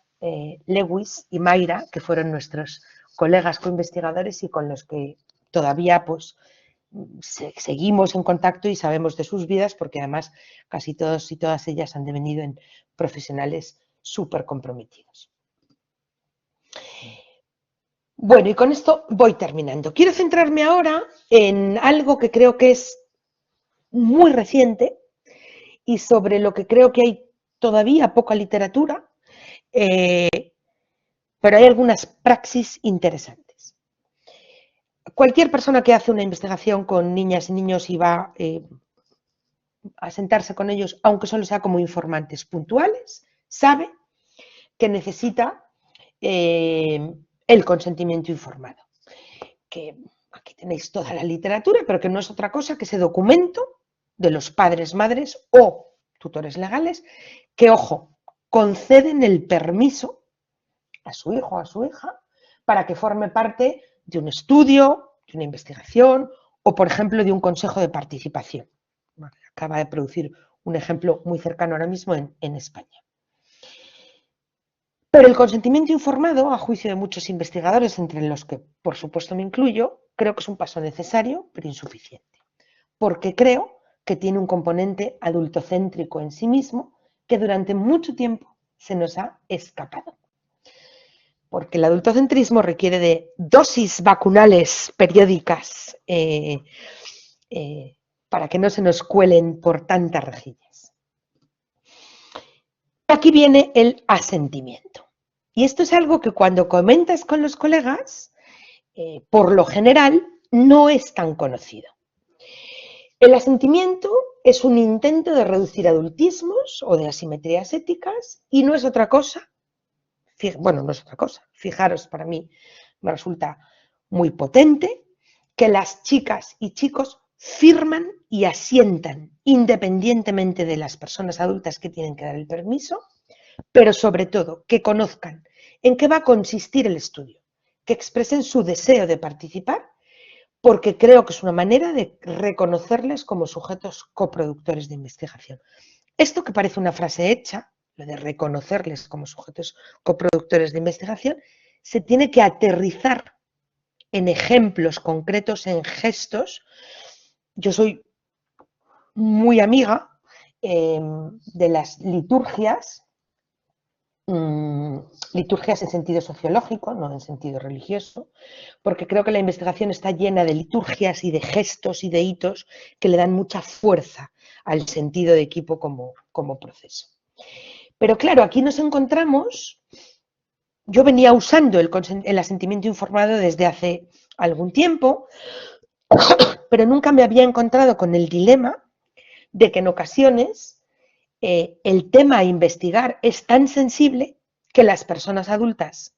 Lewis y Mayra, que fueron nuestros colegas coinvestigadores y con los que todavía pues seguimos en contacto y sabemos de sus vidas, porque además casi todos y todas ellas han devenido en profesionales súper comprometidos. Bueno, y con esto voy terminando. Quiero centrarme ahora en algo que creo que es muy reciente y sobre lo que creo que hay todavía poca literatura, pero hay algunas praxis interesantes. Cualquier persona que hace una investigación con niñas y niños y va a sentarse con ellos, aunque solo sea como informantes puntuales, sabe que necesita el consentimiento informado. Que aquí tenéis toda la literatura, pero que no es otra cosa que ese documento de los padres, madres o tutores legales que, ojo, conceden el permiso a su hijo o a su hija para que forme parte de un estudio, de una investigación o, por ejemplo, de un consejo de participación. Acaba de producir un ejemplo muy cercano ahora mismo en España. Pero el consentimiento informado, a juicio de muchos investigadores, entre los que por supuesto me incluyo, creo que es un paso necesario, pero insuficiente. Porque creo que tiene un componente adultocéntrico en sí mismo que durante mucho tiempo se nos ha escapado. Porque el adultocentrismo requiere de dosis vacunales periódicas para que no se nos cuelen por tantas rejillas. Aquí viene el asentimiento. Y esto es algo que cuando comentas con los colegas, por lo general, no es tan conocido. El asentimiento es un intento de reducir adultismos o de asimetrías éticas y no es otra cosa, bueno, no es otra cosa, fijaros, para mí me resulta muy potente que las chicas y chicos firman y asientan independientemente de las personas adultas que tienen que dar el permiso, pero sobre todo que conozcan en qué va a consistir el estudio, que expresen su deseo de participar, porque creo que es una manera de reconocerles como sujetos coproductores de investigación. Esto que parece una frase hecha, lo de reconocerles como sujetos coproductores de investigación, se tiene que aterrizar en ejemplos concretos, en gestos. Yo soy muy amiga de las liturgias, liturgias en sentido sociológico, no en sentido religioso, porque creo que la investigación está llena de liturgias y de gestos y de hitos que le dan mucha fuerza al sentido de equipo como proceso. Pero claro, aquí nos encontramos, yo venía usando el asentimiento informado desde hace algún tiempo, pero nunca me había encontrado con el dilema de que en ocasiones el tema a investigar es tan sensible que las personas adultas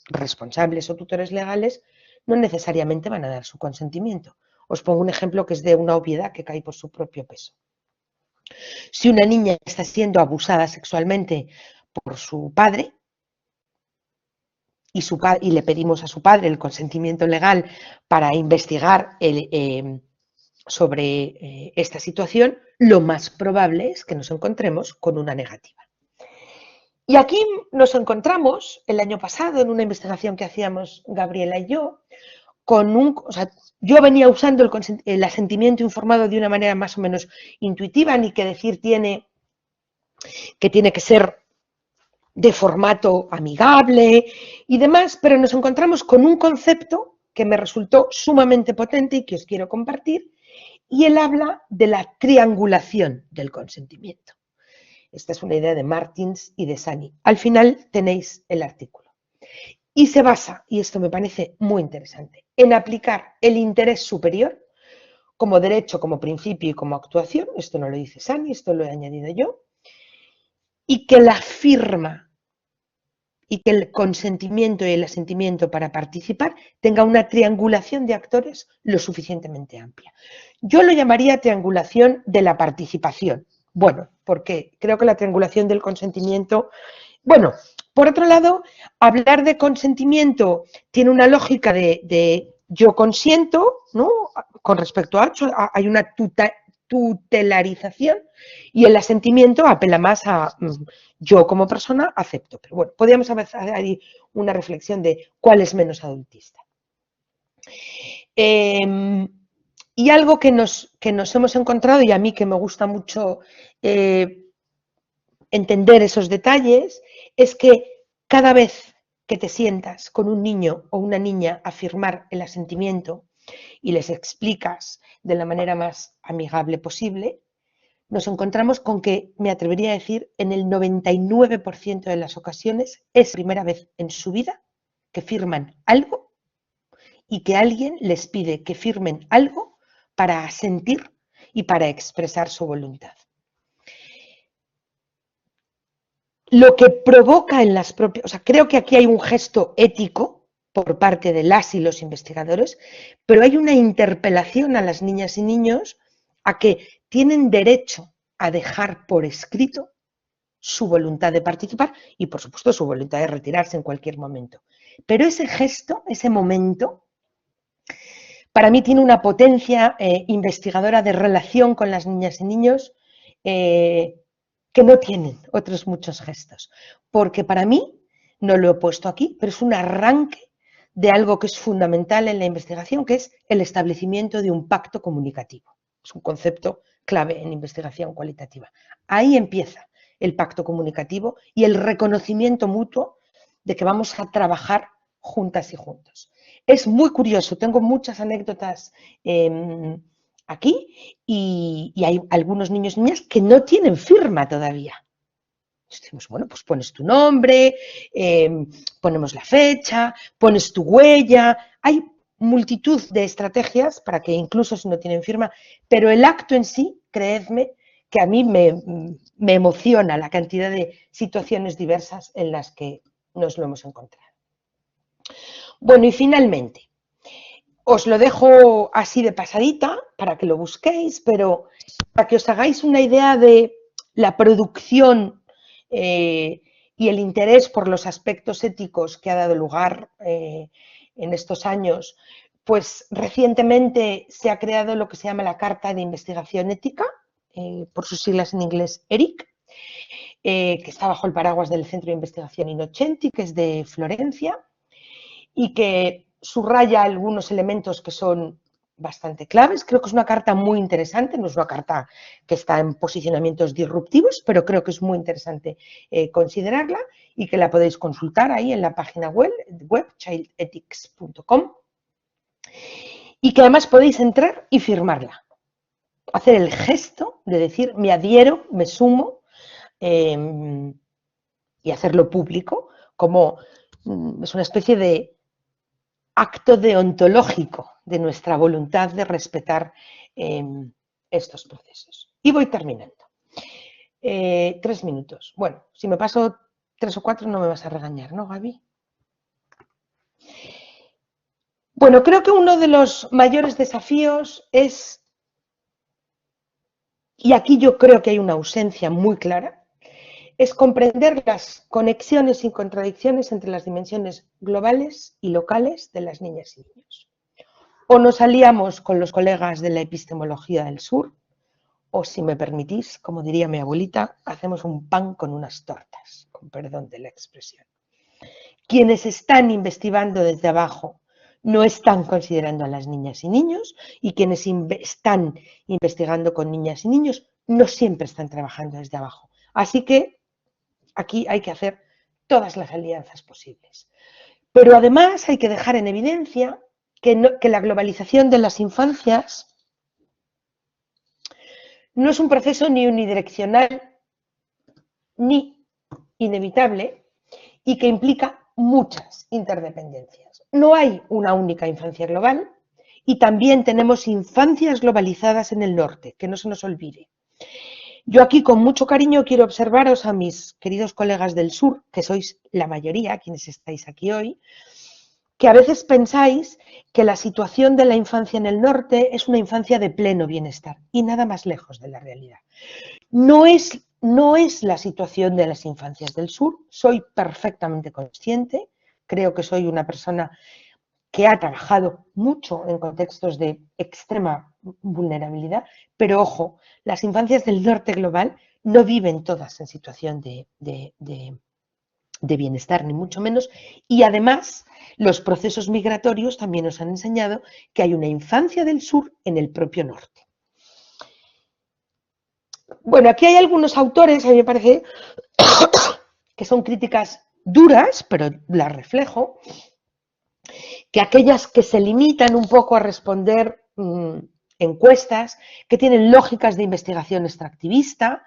responsables o tutores legales no necesariamente van a dar su consentimiento. Os pongo un ejemplo que es de una obviedad que cae por su propio peso. Si una niña está siendo abusada sexualmente por su padre y le pedimos a su padre el consentimiento legal para investigar sobre esta situación, lo más probable es que nos encontremos con una negativa. Y aquí nos encontramos el año pasado en una investigación que hacíamos Gabriela y yo, yo venía usando el asentimiento informado de una manera más o menos intuitiva, ni que decir que tiene que ser de formato amigable y demás, pero nos encontramos con un concepto que me resultó sumamente potente y que os quiero compartir, y él habla de la triangulación del consentimiento. Esta es una idea de Martins y de Sani. Al final tenéis el artículo. Y se basa, y esto me parece muy interesante, en aplicar el interés superior como derecho, como principio y como actuación. Esto no lo dice Sani, esto lo he añadido yo. Y que la firma y que el consentimiento y el asentimiento para participar tenga una triangulación de actores lo suficientemente amplia. Yo lo llamaría triangulación de la participación. Bueno, porque creo que la triangulación del consentimiento... Bueno, por otro lado, hablar de consentimiento tiene una lógica de yo consiento, ¿no? Con respecto a hecho, hay una tutelarización, y el asentimiento apela más a yo como persona acepto. Pero bueno, podríamos hacer ahí una reflexión de cuál es menos adultista. Y algo que nos hemos encontrado, y a mí que me gusta mucho entender esos detalles, es que cada vez que te sientas con un niño o una niña a firmar el asentimiento y les explicas de la manera más amigable posible, nos encontramos con que, me atrevería a decir, en el 99% de las ocasiones es la primera vez en su vida que firman algo y que alguien les pide que firmen algo para asentir y para expresar su voluntad. Lo que provoca en las propias... O sea, creo que aquí hay un gesto ético por parte de las y los investigadores, pero hay una interpelación a las niñas y niños a que tienen derecho a dejar por escrito su voluntad de participar y, por supuesto, su voluntad de retirarse en cualquier momento. Pero ese gesto, ese momento, para mí tiene una potencia investigadora de relación con las niñas y niños que no tienen otros muchos gestos. Porque para mí, no lo he puesto aquí, pero es un arranque de algo que es fundamental en la investigación, que es el establecimiento de un pacto comunicativo. Es un concepto clave en investigación cualitativa. Ahí empieza el pacto comunicativo y el reconocimiento mutuo de que vamos a trabajar juntas y juntos. Es muy curioso, tengo muchas anécdotas aquí y hay algunos niños y niñas que no tienen firma todavía. Decimos, bueno, pues pones tu nombre, ponemos la fecha, pones tu huella. Hay multitud de estrategias para que incluso si no tienen firma, pero el acto en sí, creedme, que a mí me emociona la cantidad de situaciones diversas en las que nos lo hemos encontrado. Bueno, y finalmente, os lo dejo así de pasadita para que lo busquéis, pero para que os hagáis una idea de la producción y el interés por los aspectos éticos que ha dado lugar en estos años, pues recientemente se ha creado lo que se llama la Carta de Investigación Ética, por sus siglas en inglés ERIC, que está bajo el paraguas del Centro de Investigación Innocenti, que es de Florencia, y que subraya algunos elementos que son bastante claves. Creo que es una carta muy interesante, no es una carta que está en posicionamientos disruptivos, pero creo que es muy interesante considerarla y que la podéis consultar ahí en la página web childethics.com, y que además podéis entrar y firmarla. Hacer el gesto de decir me adhiero, me sumo y hacerlo público, como es una especie de acto deontológico de nuestra voluntad de respetar estos procesos. Y voy terminando. 3 minutos. Bueno, si me paso 3 o 4 no me vas a regañar, ¿no, Gaby? Bueno, creo que uno de los mayores desafíos es, y aquí yo creo que hay una ausencia muy clara, es comprender las conexiones y contradicciones entre las dimensiones globales y locales de las niñas y niños. O nos aliamos con los colegas de la epistemología del sur, o si me permitís, como diría mi abuelita, hacemos un pan con unas tortas, con perdón de la expresión. Quienes están investigando desde abajo no están considerando a las niñas y niños, y quienes están investigando con niñas y niños no siempre están trabajando desde abajo. Así que aquí hay que hacer todas las alianzas posibles. Pero además hay que dejar en evidencia que la globalización de las infancias no es un proceso ni unidireccional ni inevitable y que implica muchas interdependencias. No hay una única infancia global y también tenemos infancias globalizadas en el norte, que no se nos olvide. Yo aquí con mucho cariño quiero observaros a mis queridos colegas del sur, que sois la mayoría, quienes estáis aquí hoy, que a veces pensáis que la situación de la infancia en el norte es una infancia de pleno bienestar y nada más lejos de la realidad. No es la situación de las infancias del sur, soy perfectamente consciente, creo que soy una persona que ha trabajado mucho en contextos de extrema vulnerabilidad, pero ojo, las infancias del norte global no viven todas en situación de bienestar, ni mucho menos, y además los procesos migratorios también nos han enseñado que hay una infancia del sur en el propio norte. Bueno, aquí hay algunos autores, a mí me parece, que son críticas duras, pero las reflejo, que aquellas que se limitan un poco a responder encuestas, que tienen lógicas de investigación extractivista,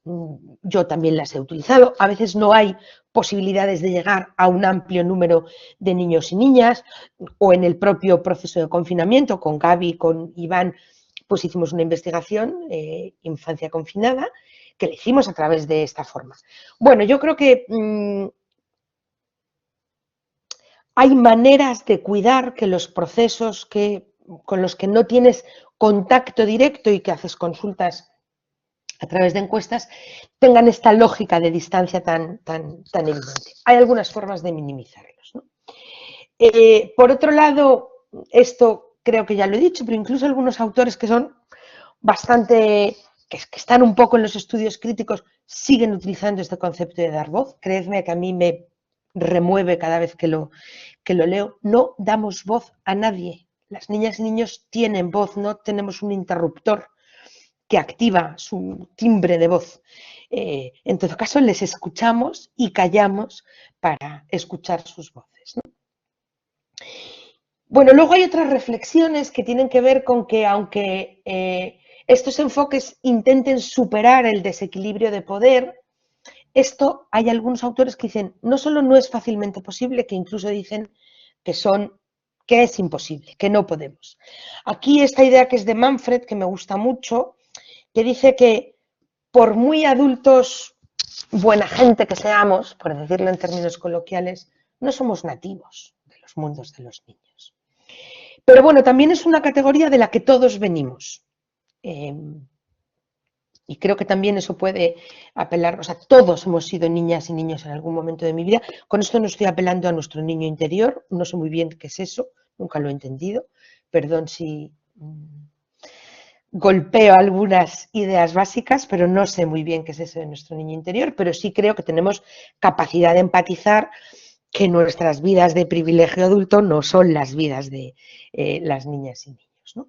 yo también las he utilizado, a veces no hay posibilidades de llegar a un amplio número de niños y niñas, o en el propio proceso de confinamiento, con Gaby, con Iván, pues hicimos una investigación, infancia confinada, que la hicimos a través de esta forma. Bueno, yo creo que hay maneras de cuidar que los procesos con los que no tienes contacto directo y que haces consultas a través de encuestas, tengan esta lógica de distancia tan evidente. Hay algunas formas de minimizarlos, ¿no? Por otro lado, esto creo que ya lo he dicho, pero incluso algunos autores que son bastante, que están un poco en los estudios críticos, siguen utilizando este concepto de dar voz. Creedme que a mí me remueve cada vez que lo leo. No damos voz a nadie. Las niñas y niños tienen voz, no tenemos un interruptor que activa su timbre de voz. En todo caso, les escuchamos y callamos para escuchar sus voces, ¿no? Bueno, luego hay otras reflexiones que tienen que ver con que aunque estos enfoques intenten superar el desequilibrio de poder, esto hay algunos autores que dicen no solo no es fácilmente posible, que incluso dicen que es imposible, que no podemos. Aquí esta idea que es de Manfred, que me gusta mucho, que dice que por muy adultos, buena gente que seamos, por decirlo en términos coloquiales, no somos nativos de los mundos de los niños. Pero bueno, también es una categoría de la que todos venimos. Y creo que también eso puede apelar, o sea, todos hemos sido niñas y niños en algún momento de mi vida. Con esto no estoy apelando a nuestro niño interior, no sé muy bien qué es eso, nunca lo he entendido. Perdón si golpeo algunas ideas básicas, pero no sé muy bien qué es eso de nuestro niño interior, pero sí creo que tenemos capacidad de empatizar, que nuestras vidas de privilegio adulto no son las vidas de las niñas y niños, ¿no?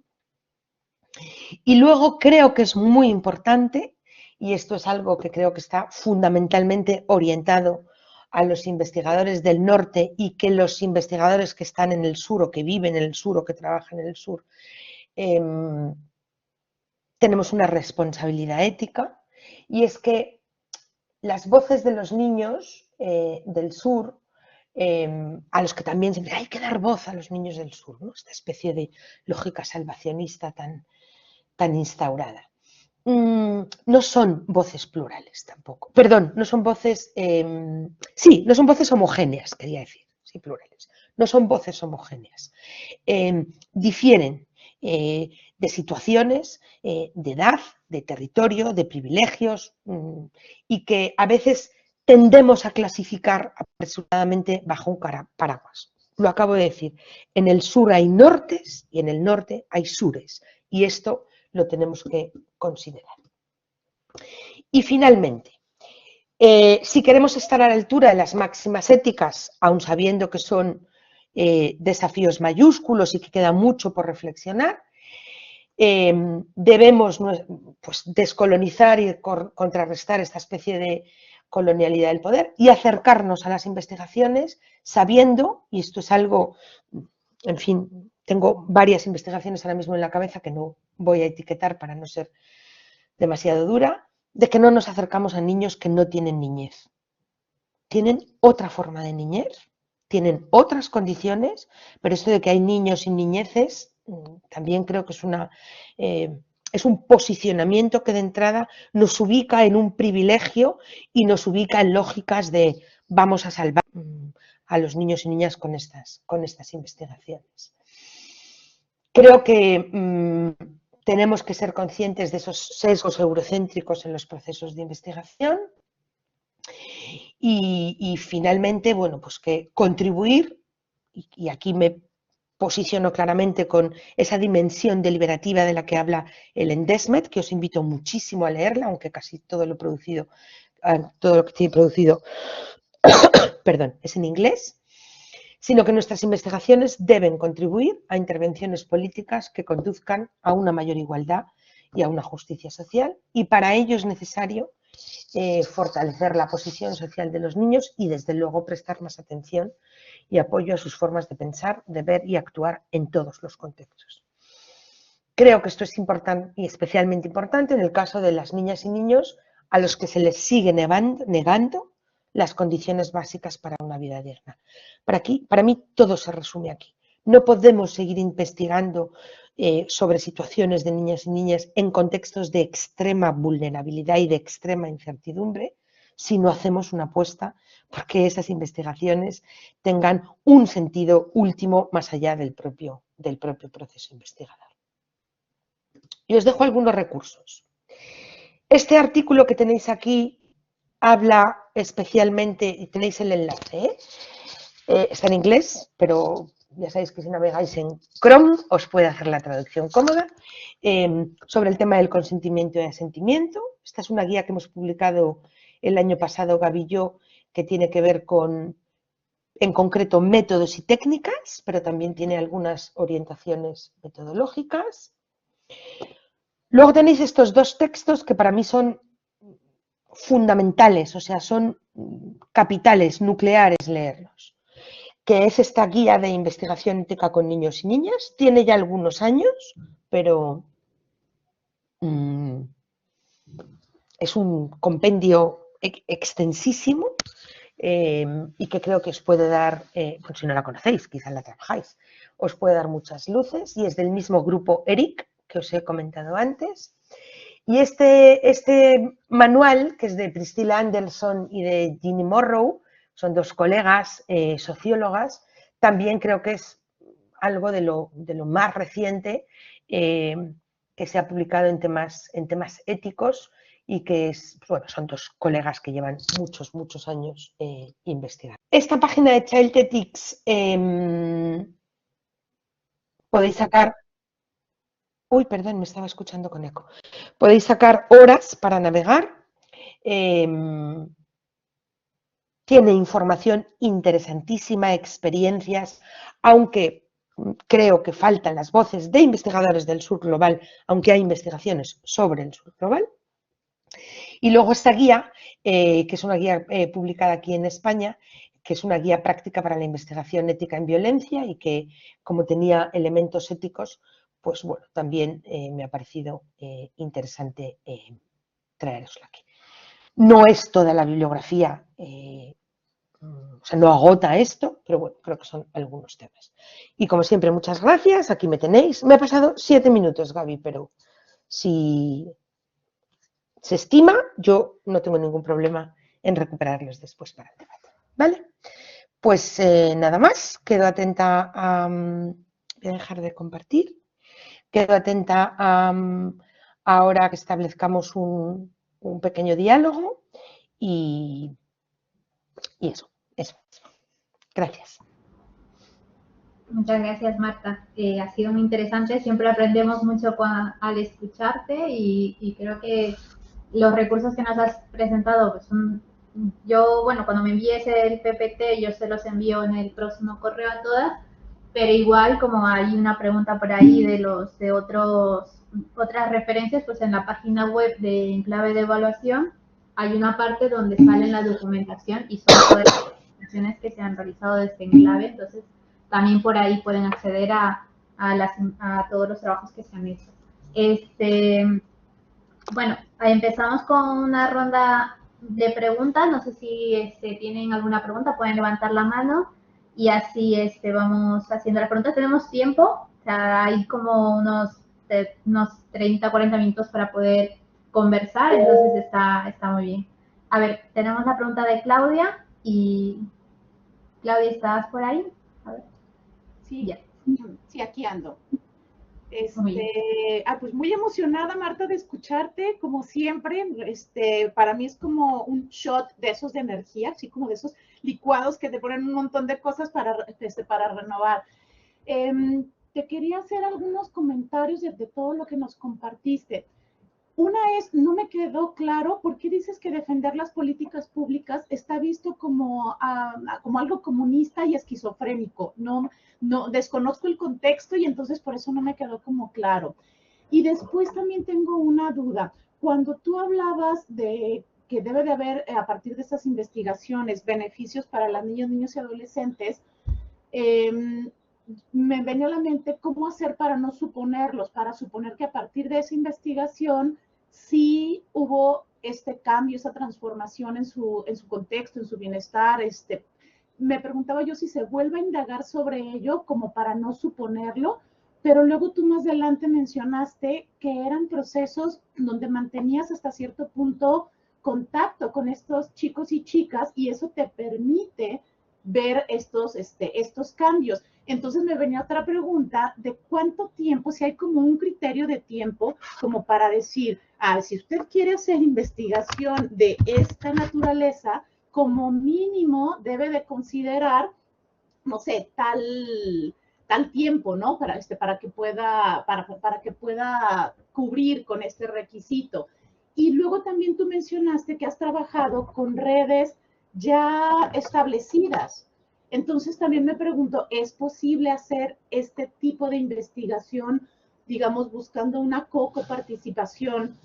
Y luego creo que es muy importante, y esto es algo que creo que está fundamentalmente orientado a los investigadores del norte y que los investigadores que están en el sur o que viven en el sur o que trabajan en el sur, tenemos una responsabilidad ética, y es que las voces de los niños del sur, a los que también siempre hay que dar voz a los niños del sur, ¿no? Esta especie de lógica salvacionista tan instaurada. No son voces plurales tampoco. Perdón, no son voces, sí, no son voces homogéneas, quería decir, sí, plurales. No son voces homogéneas. Difieren de situaciones, de edad, de territorio, de privilegios, y que a veces tendemos a clasificar apresuradamente bajo un paraguas. Lo acabo de decir, en el sur hay nortes y en el norte hay sures, y esto lo tenemos que considerar. Y finalmente, si queremos estar a la altura de las máximas éticas, aun sabiendo que son desafíos mayúsculos y que queda mucho por reflexionar, debemos pues, descolonizar y contrarrestar esta especie de colonialidad del poder y acercarnos a las investigaciones sabiendo, y esto es algo, en fin, tengo varias investigaciones ahora mismo en la cabeza que no voy a etiquetar para no ser demasiado dura, de que no nos acercamos a niños que no tienen niñez. Tienen otra forma de niñez, tienen otras condiciones, pero esto de que hay niños sin niñeces también creo que es un posicionamiento que de entrada nos ubica en un privilegio y nos ubica en lógicas de vamos a salvar a los niños y niñas con estas investigaciones. Creo que tenemos que ser conscientes de esos sesgos eurocéntricos en los procesos de investigación y finalmente, bueno, pues que contribuir, y aquí me posiciono claramente con esa dimensión deliberativa de la que habla Ellen Desmet, que os invito muchísimo a leerla, aunque casi todo lo producido, todo lo que tiene producido, perdón, es en inglés, sino que nuestras investigaciones deben contribuir a intervenciones políticas que conduzcan a una mayor igualdad y a una justicia social, y para ello es necesario fortalecer la posición social de los niños y, desde luego, prestar más atención y apoyo a sus formas de pensar, de ver y actuar en todos los contextos. Creo que esto es importante y especialmente importante en el caso de las niñas y niños a los que se les sigue negando las condiciones básicas para una vida digna. Para mí todo se resume aquí. No podemos seguir investigando sobre situaciones de niñas y niñas en contextos de extrema vulnerabilidad y de extrema incertidumbre si no hacemos una apuesta porque esas investigaciones tengan un sentido último más allá del propio proceso investigador. Y os dejo algunos recursos. Este artículo que tenéis aquí habla especialmente, y tenéis el enlace, está en inglés, pero ya sabéis que si navegáis en Chrome os puede hacer la traducción cómoda, sobre el tema del consentimiento y asentimiento. Esta es una guía que hemos publicado el año pasado, Gaby y yo, que tiene que ver con, en concreto, métodos y técnicas, pero también tiene algunas orientaciones metodológicas. Luego tenéis estos dos textos que para mí son fundamentales, o sea, son capitales, nucleares leerlos, que es esta guía de investigación ética con niños y niñas. Tiene ya algunos años, pero es un compendio extensísimo y que creo que os puede dar, pues si no la conocéis, quizás la trabajáis, os puede dar muchas luces, y es del mismo grupo ERIC, que os he comentado antes. Y este manual, que es de Priscilla Anderson y de Ginny Morrow, son dos colegas sociólogas, también creo que es algo de lo más reciente que se ha publicado en temas éticos, y que bueno, son dos colegas que llevan muchos años investigando. Esta página de Child Ethics podéis sacar... Uy, perdón, me estaba escuchando con eco. Podéis sacar horas para navegar. Tiene información interesantísima, experiencias, aunque creo que faltan las voces de investigadores del sur global, aunque hay investigaciones sobre el sur global. Y luego esta guía, que es una guía publicada aquí en España, que es una guía práctica para la investigación ética en violencia y que, como tenía elementos éticos, pues bueno, también me ha parecido interesante traerosla aquí. No es toda la bibliografía, o sea, no agota esto, pero bueno, creo que son algunos temas. Y como siempre, muchas gracias, aquí me tenéis. Me ha pasado 7 minutos, Gaby, pero si se estima, yo no tengo ningún problema en recuperarlos después para el debate. ¿Vale? Pues nada más, quedo atenta a... voy a dejar de compartir. Quedo atenta a ahora que establezcamos un pequeño diálogo y eso. Gracias. Muchas gracias, Marta. Ha sido muy interesante. Siempre aprendemos mucho al escucharte y creo que los recursos que nos has presentado pues son... Yo, bueno, cuando me envíes el PPT, yo se los envío en el próximo correo a todas, pero igual como hay una pregunta por ahí de otras referencias, pues en la página web de Enclave de Evaluación hay una parte donde sale la documentación y son todas las documentaciones que se han realizado desde Enclave, entonces también por ahí pueden acceder a todos los trabajos que se han hecho. Bueno, empezamos con una ronda de preguntas. No sé si tienen alguna pregunta, pueden levantar la mano y así vamos haciendo las preguntas. Tenemos tiempo, o sea, hay como unos 30, 40 minutos para poder conversar, entonces está muy bien. A ver, tenemos la pregunta de Claudia y Claudia, ¿estás por ahí? A ver. Sí, Ya. sí, aquí ando. Muy Pues muy emocionada, Marta, de escucharte, como siempre. Para mí es como un shot de esos de energía, así como de esos licuados que te ponen un montón de cosas para renovar. Te quería hacer algunos comentarios de todo lo que nos compartiste. Una es, no me quedó claro por qué dices que defender las políticas públicas está visto como algo comunista y esquizofrénico. No, desconozco el contexto y entonces por eso no me quedó como claro. Y después también tengo una duda. Cuando tú hablabas de que debe de haber, a partir de estas investigaciones, beneficios para las niños y adolescentes, me venía a la mente cómo hacer para no suponerlos, para suponer que a partir de esa investigación sí hubo este cambio, esa transformación en su contexto, en su bienestar. Me preguntaba yo si se vuelve a indagar sobre ello como para no suponerlo, pero luego tú más adelante mencionaste que eran procesos donde mantenías hasta cierto punto contacto con estos chicos y chicas y eso te permite ver estos cambios. Entonces me venía otra pregunta de cuánto tiempo, si hay como un criterio de tiempo como para decir, si usted quiere hacer investigación de esta naturaleza, como mínimo debe de considerar, no sé, tal tiempo, ¿no? Para que pueda cubrir con este requisito. Y luego también tú mencionaste que has trabajado con redes ya establecidas. Entonces también me pregunto, ¿es posible hacer este tipo de investigación, digamos, buscando una coparticipación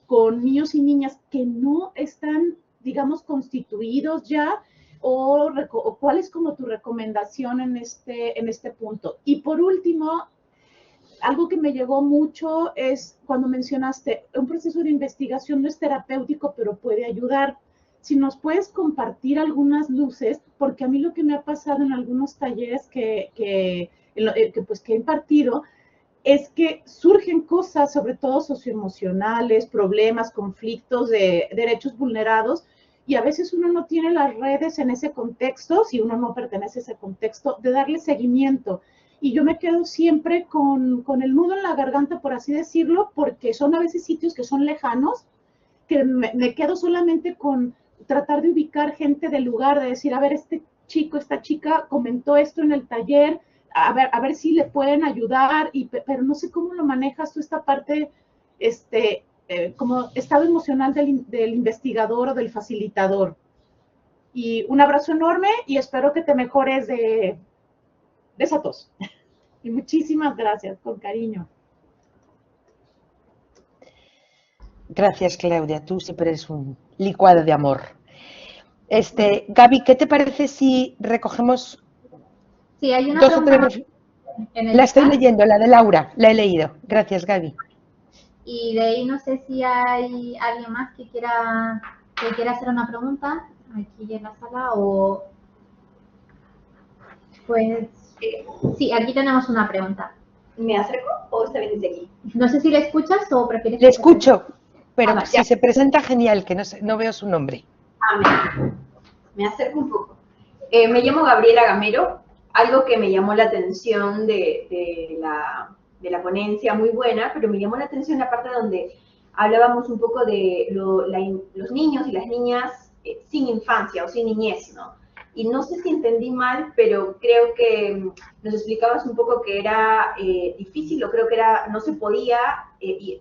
con niños y niñas que no están, digamos, constituidos ya? ¿O cuál es como tu recomendación en este punto? Y por último, algo que me llegó mucho es cuando mencionaste, un proceso de investigación no es terapéutico, pero puede ayudar. Si nos puedes compartir algunas luces, porque a mí lo que me ha pasado en algunos talleres que he impartido es que surgen cosas, sobre todo socioemocionales, problemas, conflictos de derechos vulnerados, y a veces uno no tiene las redes en ese contexto, si uno no pertenece a ese contexto, de darle seguimiento. Y yo me quedo siempre con el nudo en la garganta, por así decirlo, porque son a veces sitios que son lejanos, que me quedo solamente con tratar de ubicar gente del lugar, de decir, a ver, este chico, esta chica comentó esto en el taller, a ver si le pueden ayudar, pero no sé cómo lo manejas tú esta parte, como estado emocional del investigador o del facilitador. Y un abrazo enorme y espero que te mejores de esa tos. Y muchísimas gracias, con cariño. Gracias, Claudia. Tú siempre eres un licuado de amor. Gaby, ¿qué te parece si recogemos Sí, hay una dos o pregunta tres? en el La estoy chat. leyendo, la de Laura, la he leído. Gracias, Gaby. Y de ahí no sé si hay alguien más que quiera hacer una pregunta aquí en la sala o pues sí, aquí tenemos una pregunta. ¿Me acerco o está bien desde aquí? No sé si le escuchas o prefieres Le que se presente. escucho, pero vale, si se presenta, genial, que no veo su nombre. Me acerco un poco. Me llamo Gabriela Gamero. Algo que me llamó la atención de la ponencia, muy buena, pero me llamó la atención la parte donde hablábamos un poco de los niños y las niñas sin infancia o sin niñez, ¿no? Y no sé si entendí mal, pero creo que nos explicabas un poco que era difícil, o creo que no se podía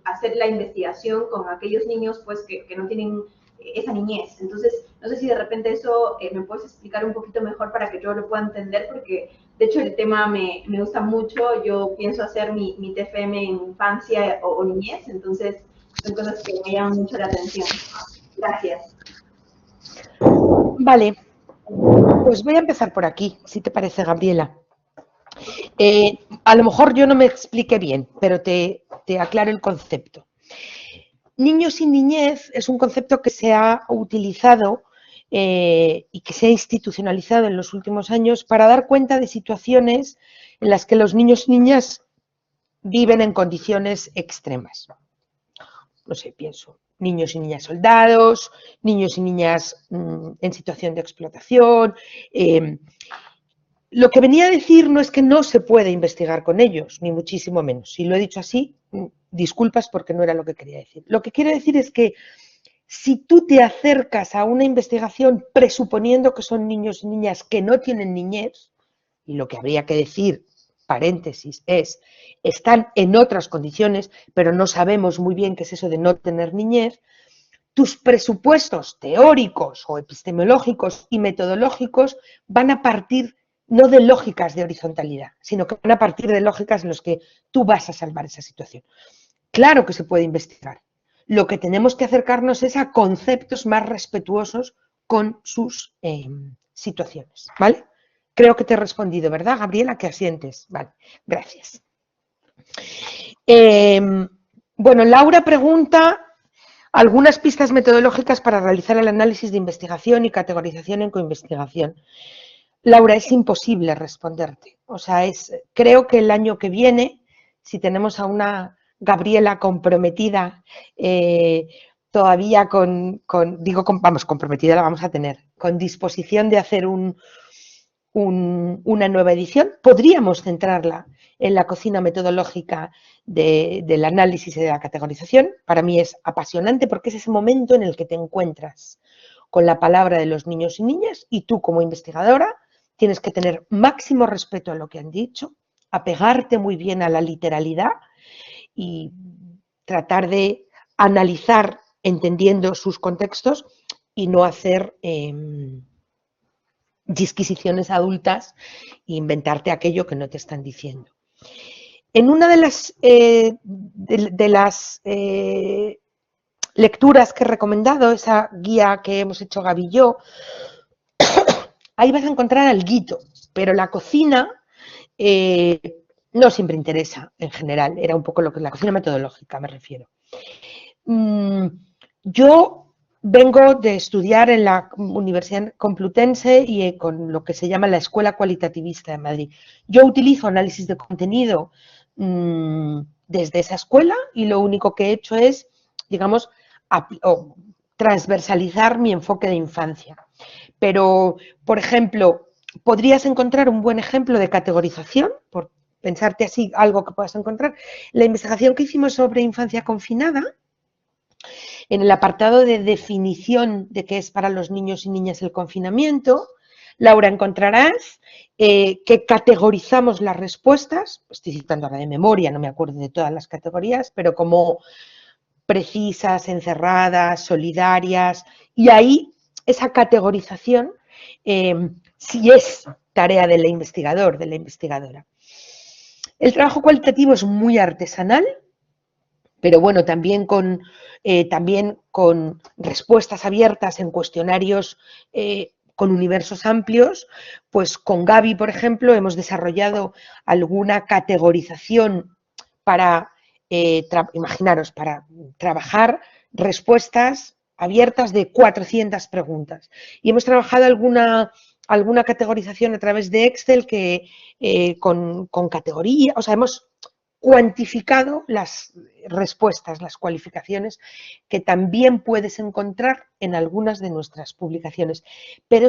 hacer la investigación con aquellos niños pues que no tienen esa niñez. Entonces, no sé si de repente eso me puedes explicar un poquito mejor para que yo lo pueda entender, porque de hecho el tema me gusta mucho. Yo pienso hacer mi TFM en infancia o niñez, entonces son cosas que me llaman mucho la atención. Gracias. Vale, pues voy a empezar por aquí, si te parece, Gabriela. A lo mejor yo no me expliqué bien, pero te aclaro el concepto. Niños y niñez es un concepto que se ha utilizado y que se ha institucionalizado en los últimos años para dar cuenta de situaciones en las que los niños y niñas viven en condiciones extremas. No sé, pienso, niños y niñas soldados, niños y niñas en situación de explotación. Lo que venía a decir no es que no se puede investigar con ellos, ni muchísimo menos. Si lo he dicho así, disculpas porque no era lo que quería decir. Lo que quiero decir es que si tú te acercas a una investigación presuponiendo que son niños y niñas que no tienen niñez, y lo que habría que decir, paréntesis, es, están en otras condiciones, pero no sabemos muy bien qué es eso de no tener niñez, tus presupuestos teóricos o epistemológicos y metodológicos van a partir no de lógicas de horizontalidad, sino que van a partir de lógicas en las que tú vas a salvar esa situación. Claro que se puede investigar. Lo que tenemos que acercarnos es a conceptos más respetuosos con sus situaciones, ¿vale? Creo que te he respondido, ¿verdad, Gabriela? Que asientes. Vale, gracias. Bueno, Laura pregunta algunas pistas metodológicas para realizar el análisis de investigación y categorización en coinvestigación. Laura, es imposible responderte. O sea, creo que el año que viene, si tenemos a una Gabriela comprometida, todavía vamos, comprometida la vamos a tener, con disposición de hacer una nueva edición, podríamos centrarla en la cocina metodológica del análisis y de la categorización. Para mí es apasionante porque es ese momento en el que te encuentras con la palabra de los niños y niñas y tú como investigadora tienes que tener máximo respeto a lo que han dicho, apegarte muy bien a la literalidad y tratar de analizar entendiendo sus contextos y no hacer disquisiciones adultas e inventarte aquello que no te están diciendo. En una de las lecturas que he recomendado, esa guía que hemos hecho Gaby y yo, ahí vas a encontrar alguito, pero la cocina no siempre interesa en general, era un poco lo que es la cocina metodológica, me refiero. Yo vengo de estudiar en la Universidad Complutense y con lo que se llama la Escuela Cualitativista de Madrid. Yo utilizo análisis de contenido desde esa escuela y lo único que he hecho es, digamos, transversalizar mi enfoque de infancia. Pero, por ejemplo, podrías encontrar un buen ejemplo de categorización, por pensarte así, algo que puedas encontrar. La investigación que hicimos sobre infancia confinada, en el apartado de definición de qué es para los niños y niñas el confinamiento, Laura, encontrarás que categorizamos las respuestas, estoy citando ahora de memoria, no me acuerdo de todas las categorías, pero como precisas, encerradas, solidarias, y ahí esa categorización sí es tarea del investigador, de la investigadora. El trabajo cualitativo es muy artesanal, pero bueno, también con respuestas abiertas en cuestionarios con universos amplios, pues con Gaby, por ejemplo, hemos desarrollado alguna categorización para, imaginaros, para trabajar respuestas abiertas de 400 preguntas. Y hemos trabajado alguna categorización a través de Excel que con categoría, o sea, hemos cuantificado las respuestas, las cualificaciones que también puedes encontrar en algunas de nuestras publicaciones. Pero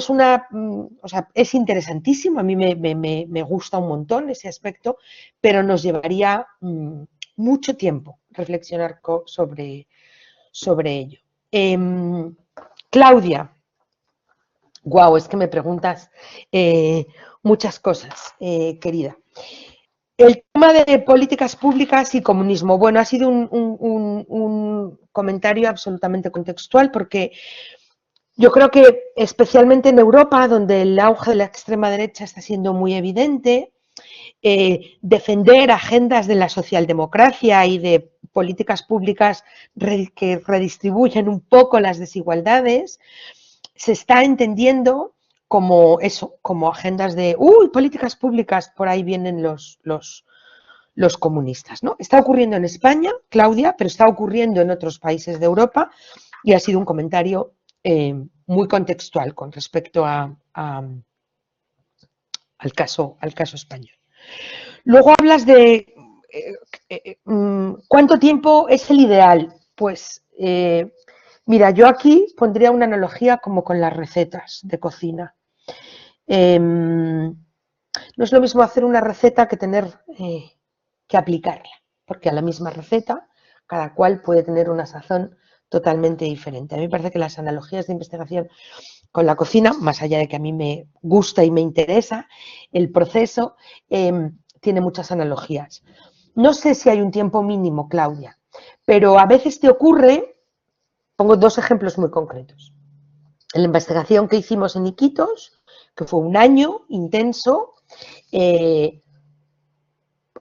es interesantísimo, a mí me gusta un montón ese aspecto, pero nos llevaría mucho tiempo reflexionar sobre ello. Claudia, guau, es que me preguntas muchas cosas, querida. El tema de políticas públicas y comunismo. Bueno, ha sido un comentario absolutamente contextual porque yo creo que especialmente en Europa, donde el auge de la extrema derecha está siendo muy evidente, defender agendas de la socialdemocracia y de políticas públicas que redistribuyen un poco las desigualdades, se está entendiendo como eso, como agendas de, políticas públicas, por ahí vienen los comunistas, ¿no? Está ocurriendo en España, Claudia, pero está ocurriendo en otros países de Europa y ha sido un comentario muy contextual con respecto al caso español. Luego hablas de ¿cuánto tiempo es el ideal? Pues mira, yo aquí pondría una analogía como con las recetas de cocina. No es lo mismo hacer una receta que tener que aplicarla, porque a la misma receta cada cual puede tener una sazón totalmente diferente. A mí me parece que las analogías de investigación con la cocina, más allá de que a mí me gusta y me interesa el proceso, tiene muchas analogías. No sé si hay un tiempo mínimo, Claudia, pero a veces te ocurre, pongo dos ejemplos muy concretos. En la investigación que hicimos en Iquitos, que fue un año intenso,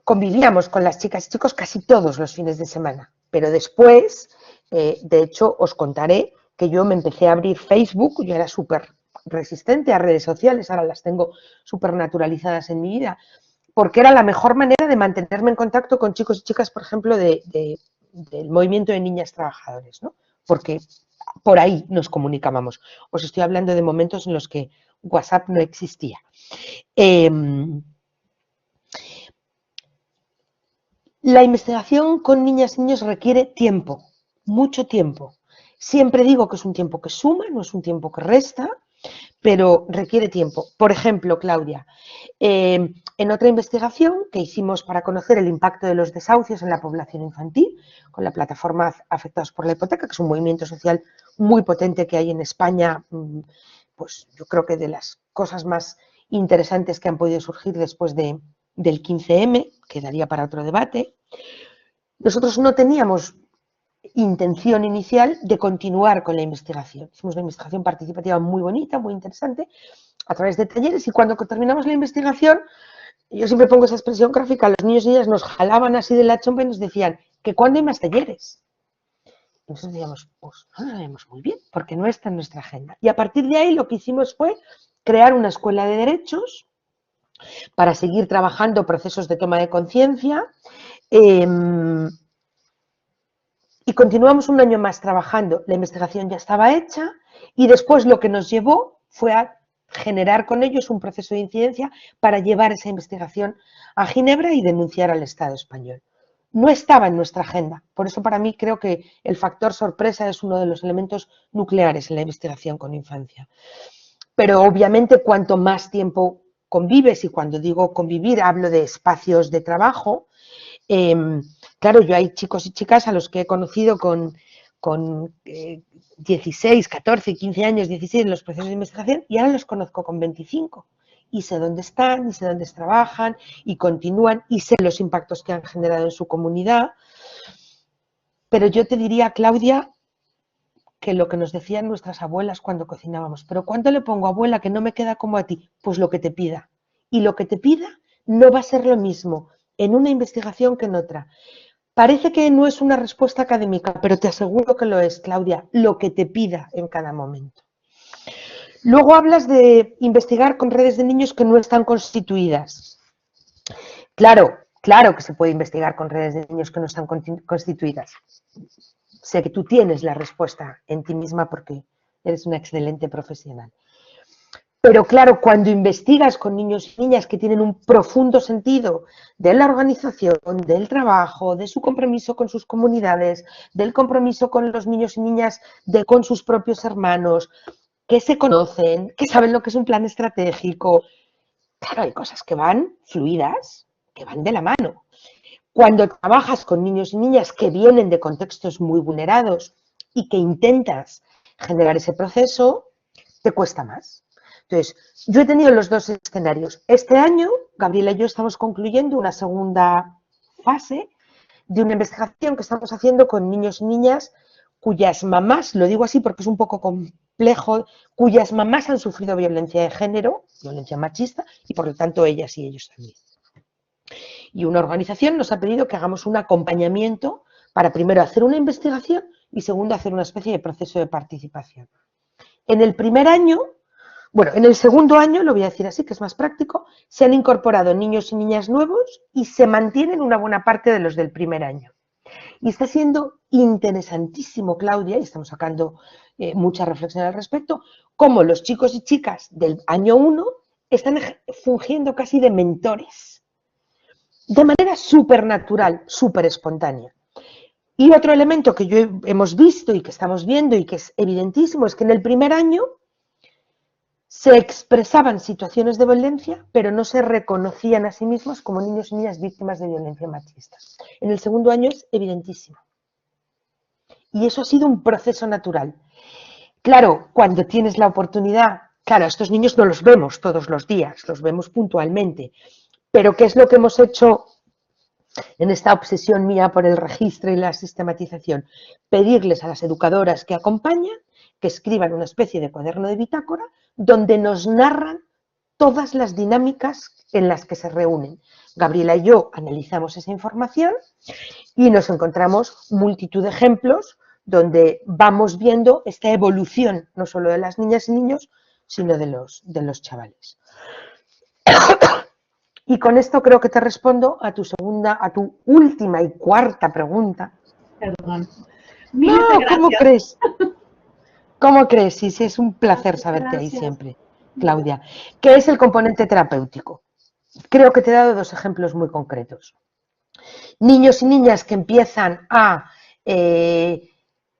convivíamos con las chicas y chicos casi todos los fines de semana, pero después, de hecho, os contaré que yo me empecé a abrir Facebook, yo era súper resistente a redes sociales, ahora las tengo súper naturalizadas en mi vida, porque era la mejor manera de mantenerme en contacto con chicos y chicas, por ejemplo, del movimiento de niñas trabajadoras, ¿no? Porque por ahí nos comunicábamos. Os estoy hablando de momentos en los que WhatsApp no existía. La investigación con niñas y niños requiere tiempo, mucho tiempo. Siempre digo que es un tiempo que suma, no es un tiempo que resta, pero requiere tiempo. Por ejemplo, Claudia, en otra investigación que hicimos para conocer el impacto de los desahucios en la población infantil, con la plataforma Afectados por la Hipoteca, que es un movimiento social muy potente que hay en España, pues yo creo que de las cosas más interesantes que han podido surgir después del 15M, que daría para otro debate. Nosotros no teníamos intención inicial de continuar con la investigación. Hicimos una investigación participativa muy bonita, muy interesante, a través de talleres, y cuando terminamos la investigación, yo siempre pongo esa expresión gráfica, los niños y niñas nos jalaban así de la chompa y nos decían que ¿cuándo hay más talleres? Y nosotros decíamos, pues no lo sabemos muy bien, porque no está en nuestra agenda. Y a partir de ahí lo que hicimos fue crear una escuela de derechos para seguir trabajando procesos de toma de conciencia, y continuamos un año más trabajando. La investigación ya estaba hecha y después lo que nos llevó fue a generar con ellos un proceso de incidencia para llevar esa investigación a Ginebra y denunciar al Estado español. No estaba en nuestra agenda, por eso para mí creo que el factor sorpresa es uno de los elementos nucleares en la investigación con infancia. Pero obviamente cuanto más tiempo convives, y cuando digo convivir hablo de espacios de trabajo, claro, yo hay chicos y chicas a los que he conocido con 16, 14, 15 años, 16 en los procesos de investigación, y ahora los conozco con 25. Y sé dónde están, y sé dónde trabajan, y continúan, y sé los impactos que han generado en su comunidad. Pero yo te diría, Claudia, que lo que nos decían nuestras abuelas cuando cocinábamos, pero ¿cuánto le pongo, abuela, que no me queda como a ti? Pues lo que te pida. Y lo que te pida no va a ser lo mismo en una investigación que en otra. Parece que no es una respuesta académica, pero te aseguro que lo es, Claudia, lo que te pida en cada momento. Luego hablas de investigar con redes de niños que no están constituidas. Claro que se puede investigar con redes de niños que no están constituidas. Sé que tú tienes la respuesta en ti misma porque eres una excelente profesional. Pero claro, cuando investigas con niños y niñas que tienen un profundo sentido de la organización, del trabajo, de su compromiso con sus comunidades, del compromiso con los niños y niñas, con sus propios hermanos, que se conocen, que saben lo que es un plan estratégico, claro, hay cosas que van fluidas, que van de la mano. Cuando trabajas con niños y niñas que vienen de contextos muy vulnerados y que intentas generar ese proceso, te cuesta más. Entonces, yo he tenido los dos escenarios. Este año, Gabriela y yo estamos concluyendo una segunda fase de una investigación que estamos haciendo con niños y niñas cuyas mamás, lo digo así porque es un poco complejo, cuyas mamás han sufrido violencia de género, violencia machista, y por lo tanto ellas y ellos también. Y una organización nos ha pedido que hagamos un acompañamiento para primero hacer una investigación y segundo hacer una especie de proceso de participación. En el primer año, bueno, en el segundo año, lo voy a decir así, que es más práctico, se han incorporado niños y niñas nuevos y se mantienen una buena parte de los del primer año. Y está siendo interesantísimo, Claudia, y estamos sacando mucha reflexión al respecto, cómo los chicos y chicas del año 1 están fungiendo casi de mentores, de manera súper natural, súper espontánea. Y otro elemento que hemos visto y que estamos viendo y que es evidentísimo es que en el primer año se expresaban situaciones de violencia, pero no se reconocían a sí mismos como niños y niñas víctimas de violencia machista. En el segundo año es evidentísimo. Y eso ha sido un proceso natural. Claro, cuando tienes la oportunidad, claro, a estos niños no los vemos todos los días, los vemos puntualmente. Pero ¿qué es lo que hemos hecho en esta obsesión mía por el registro y la sistematización? Pedirles a las educadoras que acompañan que escriban una especie de cuaderno de bitácora donde nos narran todas las dinámicas en las que se reúnen. Gabriela y yo analizamos esa información y nos encontramos multitud de ejemplos donde vamos viendo esta evolución, no solo de las niñas y niños, sino de los chavales. Y con esto creo que te respondo a tu última y cuarta pregunta. Perdón. No, ¿cómo crees? ¿Cómo crees? Sí, sí, es un placer saberte ahí Gracias. siempre, Claudia. ¿Qué es el componente terapéutico? Creo que te he dado dos ejemplos muy concretos. Niños y niñas que empiezan a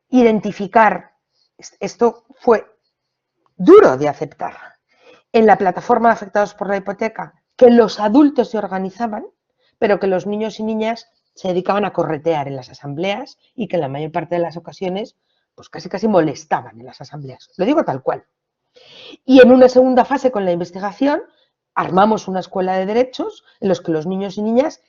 identificar, esto fue duro de aceptar, en la plataforma de afectados por la hipoteca, que los adultos se organizaban, pero que los niños y niñas se dedicaban a corretear en las asambleas y que en la mayor parte de las ocasiones pues casi molestaban en las asambleas. Lo digo tal cual. Y en una segunda fase con la investigación armamos una escuela de derechos en los que los niños y niñas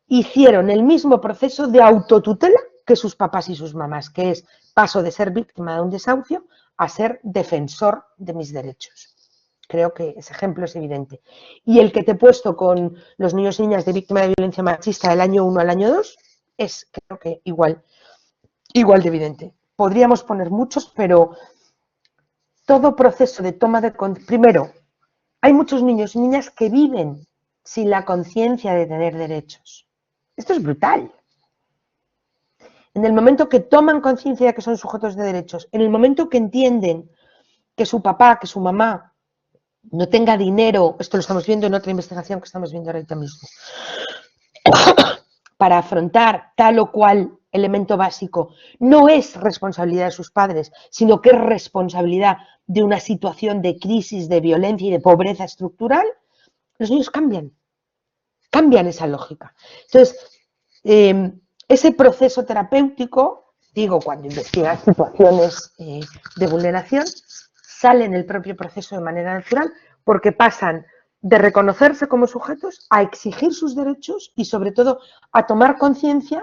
hicieron el mismo proceso de autotutela que sus papás y sus mamás, que es paso de ser víctima de un desahucio a ser defensor de mis derechos. Creo que ese ejemplo es evidente. Y el que te he puesto con los niños y niñas de víctima de violencia machista del año 1 al año 2 es, creo que, igual de evidente. Podríamos poner muchos, pero todo proceso de toma de conciencia... Primero, hay muchos niños y niñas que viven sin la conciencia de tener derechos. Esto es brutal. En el momento que toman conciencia de que son sujetos de derechos, en el momento que entienden que su papá, que su mamá no tenga dinero, esto lo estamos viendo en otra investigación que estamos viendo ahorita mismo, para afrontar tal o cual elemento básico, no es responsabilidad de sus padres, sino que es responsabilidad de una situación de crisis, de violencia y de pobreza estructural, los niños cambian esa lógica. Entonces, ese proceso terapéutico, digo, cuando investigas situaciones de vulneración, sale en el propio proceso de manera natural porque pasan de reconocerse como sujetos a exigir sus derechos y sobre todo a tomar conciencia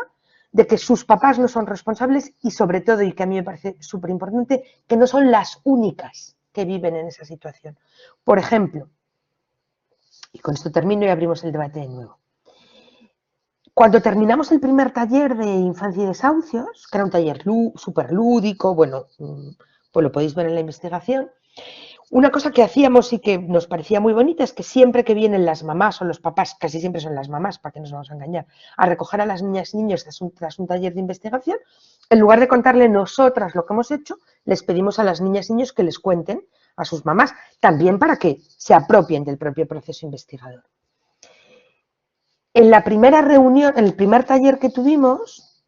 de que sus papás no son responsables y sobre todo, y que a mí me parece súper importante, que no son las únicas que viven en esa situación. Por ejemplo, y con esto termino y abrimos el debate de nuevo. Cuando terminamos el primer taller de infancia y desahucios, que era un taller súper lúdico, bueno, pues lo podéis ver en la investigación, una cosa que hacíamos y que nos parecía muy bonita es que siempre que vienen las mamás o los papás, casi siempre son las mamás, para que nos vamos a engañar, a recoger a las niñas y niños tras un taller de investigación, en lugar de contarle nosotras lo que hemos hecho, les pedimos a las niñas y niños que les cuenten a sus mamás, también para que se apropien del propio proceso investigador. En la primera reunión, en el primer taller que tuvimos,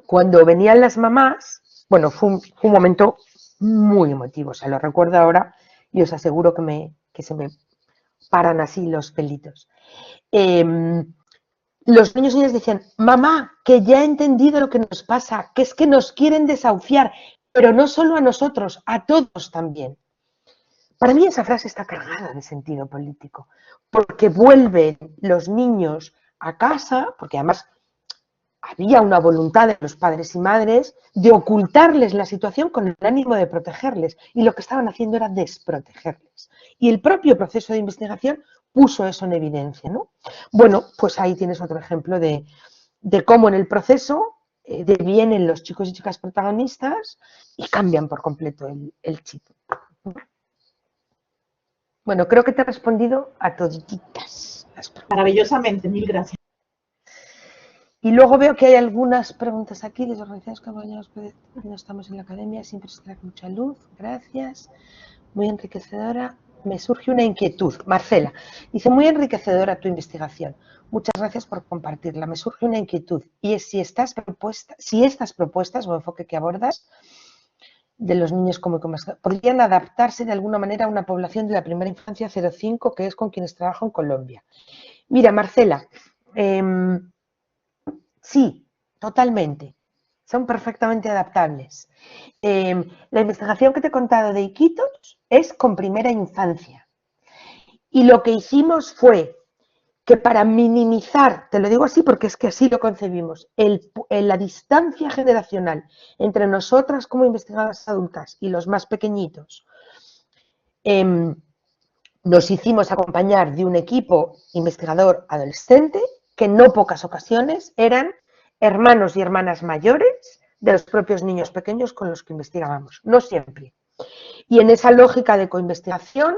cuando venían las mamás, bueno, fue un momento muy emotivo, o sea, lo recuerdo ahora y os aseguro que se me paran así los pelitos. Los niños y niñas decían, mamá, que ya he entendido lo que nos pasa, que es que nos quieren desahuciar, pero no solo a nosotros, a todos también. Para mí esa frase está cargada de sentido político, porque vuelven los niños a casa, porque además había una voluntad de los padres y madres de ocultarles la situación con el ánimo de protegerles, y lo que estaban haciendo era desprotegerles. Y el propio proceso de investigación puso eso en evidencia, ¿no? Bueno, pues ahí tienes otro ejemplo de cómo en el proceso devienen los chicos y chicas protagonistas y cambian por completo el chip. Bueno, creo que te he respondido a toditas las preguntas. Maravillosamente, mil gracias. Y luego veo que hay algunas preguntas aquí, desorganizados que no estamos en la academia, siempre se trae mucha luz, gracias, muy enriquecedora. Me surge una inquietud, Marcela, dice, muy enriquecedora tu investigación, muchas gracias por compartirla, me surge una inquietud, y es si estas propuestas o enfoque que abordas de los niños como podrían adaptarse de alguna manera a una población de la primera infancia 0,5, que es con quienes trabajo en Colombia. Mira, Marcela, sí, totalmente. Son perfectamente adaptables. La investigación que te he contado de Iquitos es con primera infancia. Y lo que hicimos fue que para minimizar, te lo digo así porque es que así lo concebimos, la distancia generacional entre nosotras como investigadoras adultas y los más pequeñitos, nos hicimos acompañar de un equipo investigador adolescente que en no pocas ocasiones eran hermanos y hermanas mayores de los propios niños pequeños con los que investigábamos, no siempre. Y en esa lógica de coinvestigación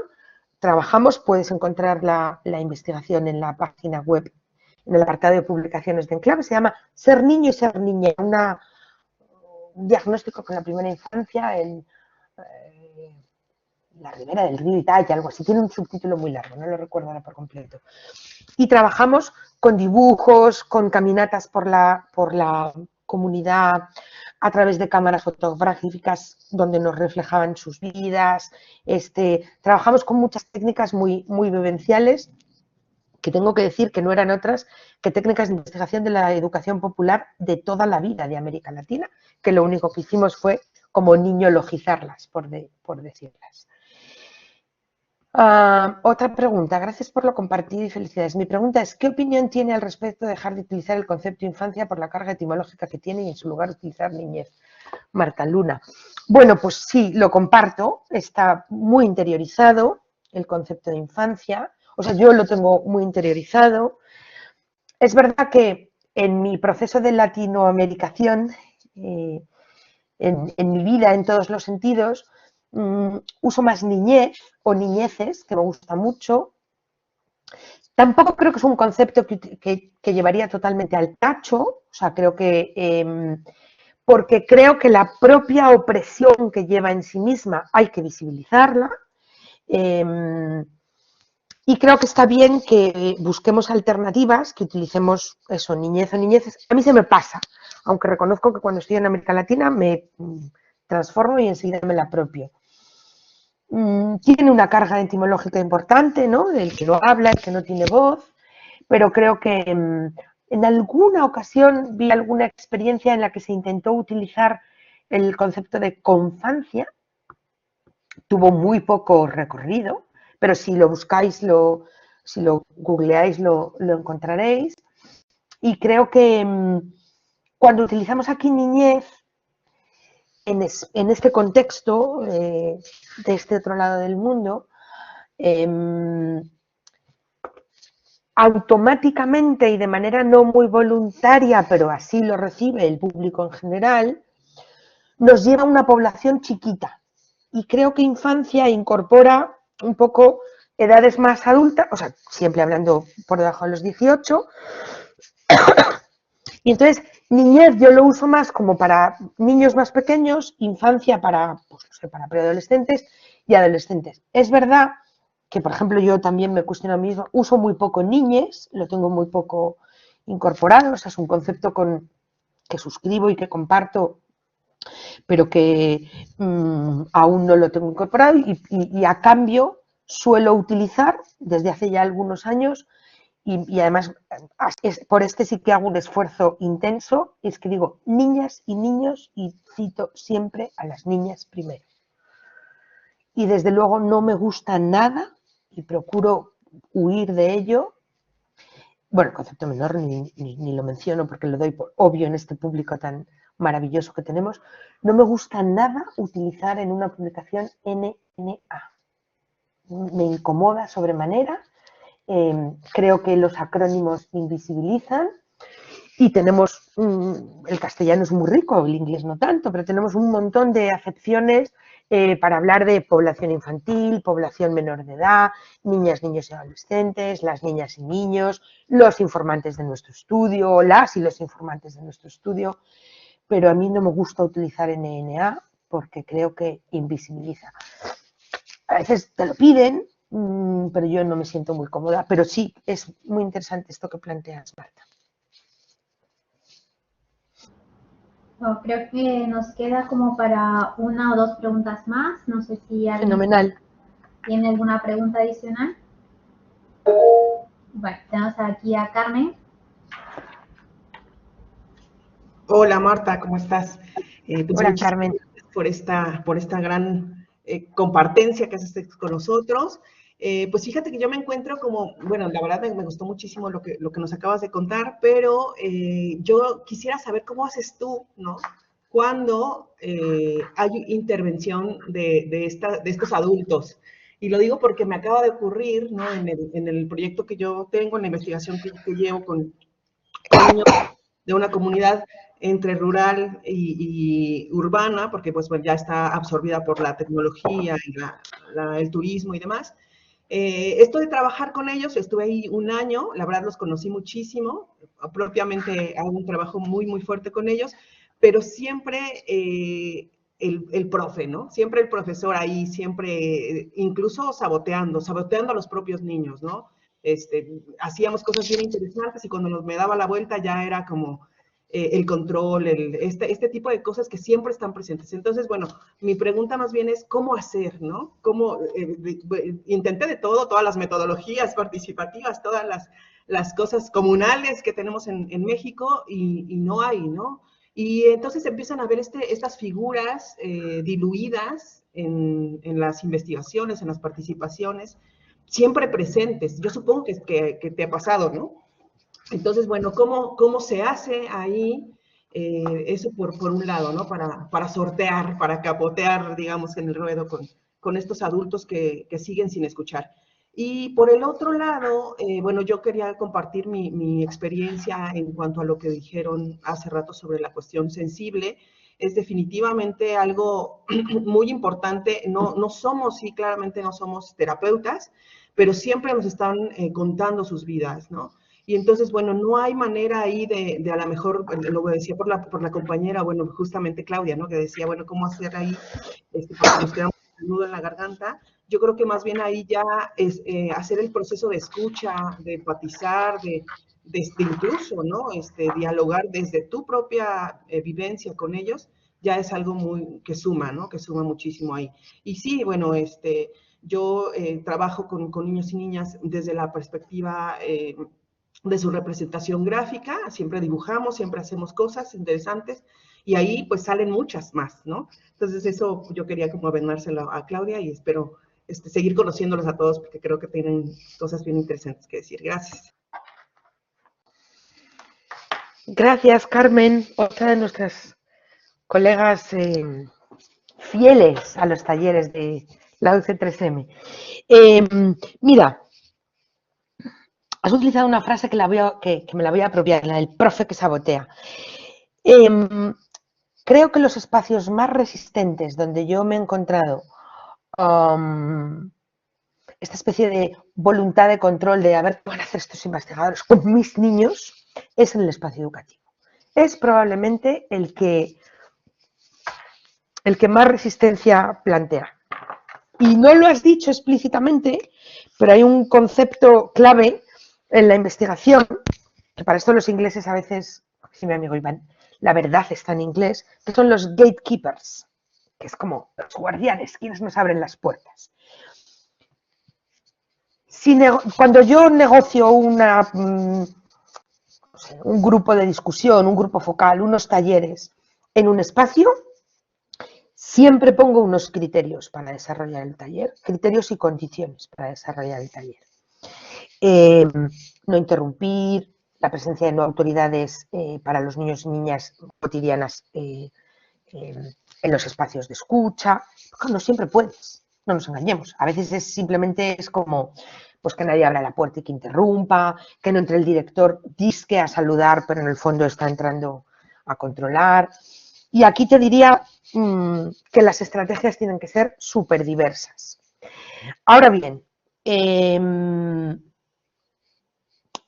trabajamos, puedes encontrar la investigación en la página web, en el apartado de publicaciones de Enclave, se llama Ser niño y ser niña, un diagnóstico con la primera infancia en la ribera del río Italia, algo así, tiene un subtítulo muy largo, no lo recuerdo ahora por completo. Y trabajamos con dibujos, con caminatas por la comunidad, a través de cámaras fotográficas donde nos reflejaban sus vidas. Trabajamos con muchas técnicas muy, muy vivenciales, que tengo que decir que no eran otras que técnicas de investigación de la educación popular de toda la vida de América Latina, que lo único que hicimos fue como niñologizarlas, por decirlas. Otra pregunta, gracias por lo compartido y felicidades. Mi pregunta es, ¿qué opinión tiene al respecto de dejar de utilizar el concepto infancia por la carga etimológica que tiene y en su lugar utilizar niñez? Marta Luna. Bueno, pues sí, lo comparto, está muy interiorizado el concepto de infancia, o sea, yo lo tengo muy interiorizado. Es verdad que en mi proceso de latinoamericación, en mi vida en todos los sentidos, uso más niñez o niñeces, que me gusta mucho. Tampoco creo que es un concepto que llevaría totalmente al tacho, o sea, creo que, porque creo que la propia opresión que lleva en sí misma hay que visibilizarla. Y creo que está bien que busquemos alternativas, que utilicemos eso, niñez o niñeces. A mí se me pasa, aunque reconozco que cuando estoy en América Latina me transformo y enseguida me la apropio. Tiene una carga etimológica importante, ¿no? El que no habla, el que no tiene voz, pero creo que en alguna ocasión vi alguna experiencia en la que se intentó utilizar el concepto de confancia, tuvo muy poco recorrido, pero si lo buscáis, si lo googleáis, lo encontraréis. Y creo que cuando utilizamos aquí niñez, en este contexto de este otro lado del mundo, automáticamente y de manera no muy voluntaria, pero así lo recibe el público en general, nos lleva a una población chiquita. Y creo que infancia incorpora un poco edades más adultas, o sea, siempre hablando por debajo de los 18. Y entonces, niñez yo lo uso más como para niños más pequeños, infancia para, pues, no sé, para preadolescentes y adolescentes. Es verdad que, por ejemplo, yo también me cuestiono a mí misma, uso muy poco niñez, lo tengo muy poco incorporado, o sea, es un concepto que suscribo y que comparto, pero que aún no lo tengo incorporado y a cambio suelo utilizar desde hace ya algunos años y además por este sí que hago un esfuerzo intenso, es que digo niñas y niños y cito siempre a las niñas primero. Y desde luego no me gusta nada y procuro huir de ello. Bueno, el concepto menor ni lo menciono porque lo doy por obvio en este público tan maravilloso que tenemos. No me gusta nada utilizar en una publicación NNA. Me incomoda sobremanera. Creo que los acrónimos invisibilizan y tenemos el castellano es muy rico, el inglés no tanto, pero tenemos un montón de acepciones para hablar de población infantil, población menor de edad, niñas, niños y adolescentes, las niñas y niños, los informantes de nuestro estudio, las y los informantes de nuestro estudio, pero a mí no me gusta utilizar NNA porque creo que invisibiliza. A veces te lo piden, pero yo no me siento muy cómoda, pero sí, es muy interesante esto que planteas, Marta. Bueno, creo que nos queda como para una o dos preguntas más. No sé si alguien Fenomenal. tiene alguna pregunta adicional. Bueno, tenemos aquí a Carmen. Hola Marta, ¿cómo estás? Pues Hola, muchísimas Carmen. gracias por esta gran compartencia que haces con nosotros. Pues fíjate que yo me encuentro como, bueno, la verdad me gustó muchísimo lo que nos acabas de contar, pero yo quisiera saber cómo haces tú, ¿no? Cuando hay intervención de estos adultos. Y lo digo porque me acaba de ocurrir, ¿no? En el proyecto que yo tengo, en la investigación que llevo con niños de una comunidad entre rural y urbana, porque pues ya está absorbida por la tecnología y el turismo y demás. Esto de trabajar con ellos, estuve ahí un año, la verdad los conocí muchísimo, propiamente hago un trabajo muy, muy fuerte con ellos, pero siempre el profe, ¿no? Siempre el profesor ahí, siempre, incluso saboteando a los propios niños, ¿no? Hacíamos cosas bien interesantes y cuando me daba la vuelta ya era como el control, este tipo de cosas que siempre están presentes. Entonces, bueno, mi pregunta más bien es cómo hacer, ¿no? Intenté de todo, todas las metodologías participativas, todas las cosas comunales que tenemos en México y no hay, ¿no? Y entonces empiezan a ver estas figuras diluidas en las investigaciones, en las participaciones, siempre presentes. Yo supongo que te ha pasado, ¿no? Entonces, bueno, ¿cómo se hace ahí? Eso por un lado, ¿no? Para sortear, para capotear, digamos, en el ruedo con estos adultos que siguen sin escuchar. Y por el otro lado, bueno, yo quería compartir mi experiencia en cuanto a lo que dijeron hace rato sobre la cuestión sensible. Es definitivamente algo muy importante. No somos, sí, claramente no somos terapeutas, pero siempre nos están contando sus vidas, ¿no? Y entonces, bueno, no hay manera ahí de a lo mejor, lo decía por la compañera, bueno, justamente Claudia, ¿no? Que decía, bueno, ¿cómo hacer ahí? Porque nos quedamos con el nudo en la garganta. Yo creo que más bien ahí ya es hacer el proceso de escucha, de empatizar, de incluso, ¿no? Dialogar desde tu propia vivencia con ellos, ya es algo muy que suma, ¿no? Que suma muchísimo ahí. Y sí, bueno, yo trabajo con niños y niñas desde la perspectiva de su representación gráfica, siempre dibujamos, siempre hacemos cosas interesantes y ahí pues salen muchas más, ¿no? Entonces eso yo quería como avendárselo a Claudia y espero seguir conociéndolos a todos porque creo que tienen cosas bien interesantes que decir. Gracias. Gracias, Carmen, otra de nuestras colegas fieles a los talleres de la UC3M. Mira, has utilizado una frase que me la voy a apropiar, la del profe que sabotea. Creo que los espacios más resistentes donde yo me he encontrado esta especie de voluntad de control de a ver qué van a hacer estos investigadores con mis niños es en el espacio educativo. Es probablemente el que más resistencia plantea. Y no lo has dicho explícitamente, pero hay un concepto clave en la investigación, que para esto los ingleses a veces, dice mi amigo Iván, la verdad está en inglés, que son los gatekeepers, que es como los guardianes, quienes nos abren las puertas. Cuando yo negocio un grupo de discusión, un grupo focal, unos talleres en un espacio, siempre pongo unos criterios para desarrollar el taller, criterios y condiciones para desarrollar el taller. No interrumpir, la presencia de no autoridades para los niños y niñas cotidianas en los espacios de escucha. No siempre puedes, no nos engañemos. A veces simplemente es como, pues que nadie abra la puerta y que interrumpa, que no entre el director disque a saludar, pero en el fondo está entrando a controlar. Y aquí te diría que las estrategias tienen que ser súper diversas. Ahora bien,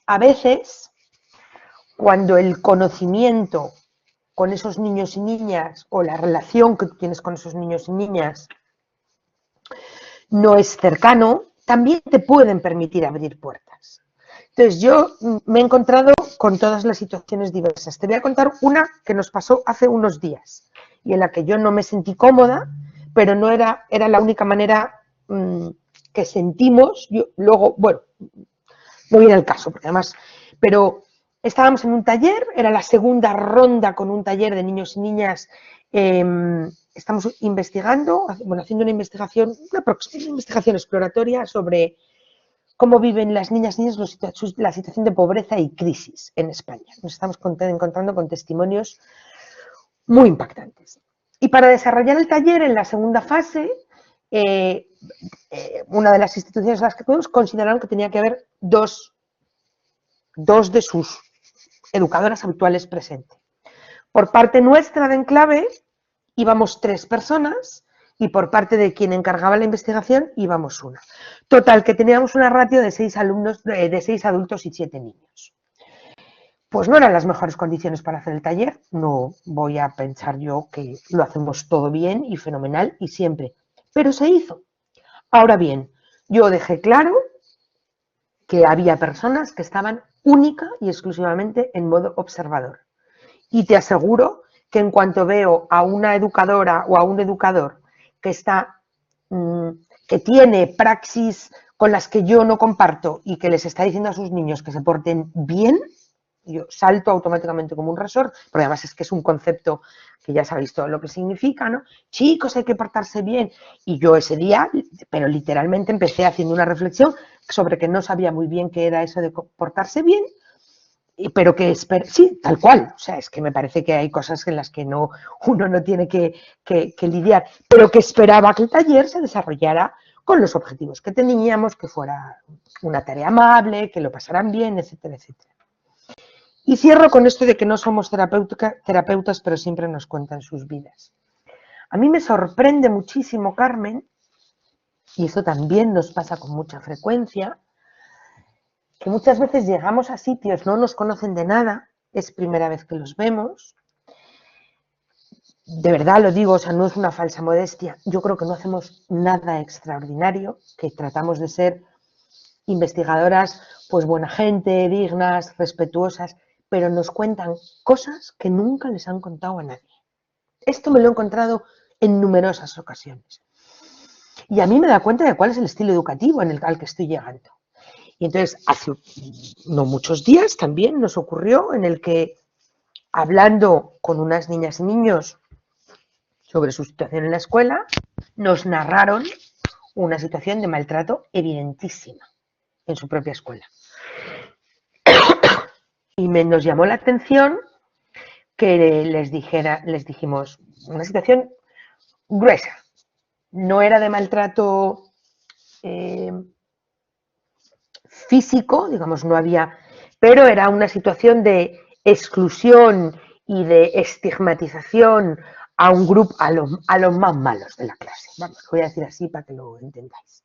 a veces, cuando el conocimiento con esos niños y niñas o la relación que tú tienes con esos niños y niñas no es cercano, también te pueden permitir abrir puertas. Entonces, yo me he encontrado con todas las situaciones diversas. Te voy a contar una que nos pasó hace unos días y en la que yo no me sentí cómoda, pero no era la única manera que sentimos. Yo, luego, bueno, no viene al caso, porque además, pero estábamos en un taller, era la segunda ronda con un taller de niños y niñas. Estamos investigando, bueno, haciendo una investigación exploratoria sobre cómo viven las niñas y niños la situación de pobreza y crisis en España. Nos estamos encontrando con testimonios muy impactantes. Y para desarrollar el taller en la segunda fase, una de las instituciones a las que fuimos consideraron que tenía que haber dos de sus educadoras habituales presentes. Por parte nuestra de Enclave íbamos 3 personas y por parte de quien encargaba la investigación íbamos 1. Total, que teníamos una ratio de 6 alumnos, de 6 adultos y 7 niños. Pues no eran las mejores condiciones para hacer el taller, no voy a pensar yo que lo hacemos todo bien y fenomenal y siempre, pero se hizo. Ahora bien, yo dejé claro que había personas que estaban única y exclusivamente en modo observador. Y te aseguro que en cuanto veo a una educadora o a un educador que tiene praxis con las que yo no comparto y que les está diciendo a sus niños que se porten bien, yo salto automáticamente como un resort, porque además es que es un concepto que ya sabéis todo lo que significa, ¿no? Chicos, hay que portarse bien. Y yo ese día, pero literalmente empecé haciendo una reflexión sobre que no sabía muy bien qué era eso de portarse bien, pero que sí, tal cual, o sea, es que me parece que hay cosas en las que uno no tiene que lidiar, pero que esperaba que el taller se desarrollara con los objetivos que teníamos, que fuera una tarea amable, que lo pasaran bien, etcétera, etcétera. Y cierro con esto de que no somos terapeutas, pero siempre nos cuentan sus vidas. A mí me sorprende muchísimo, Carmen, y esto también nos pasa con mucha frecuencia, que muchas veces llegamos a sitios, no nos conocen de nada, es primera vez que los vemos. De verdad lo digo, o sea, no es una falsa modestia. Yo creo que no hacemos nada extraordinario, que tratamos de ser investigadoras, pues buena gente, dignas, respetuosas, pero nos cuentan cosas que nunca les han contado a nadie. Esto me lo he encontrado en numerosas ocasiones. Y a mí me da cuenta de cuál es el estilo educativo al que estoy llegando. Y entonces, hace no muchos días también nos ocurrió en el que, hablando con unas niñas y niños sobre su situación en la escuela, nos narraron una situación de maltrato evidentísima en su propia escuela. Y nos llamó la atención que les dijimos, una situación gruesa. No era de maltrato físico, digamos, no había, pero era una situación de exclusión y de estigmatización a un grupo, a los más malos de la clase. Vamos, lo voy a decir así para que lo entendáis.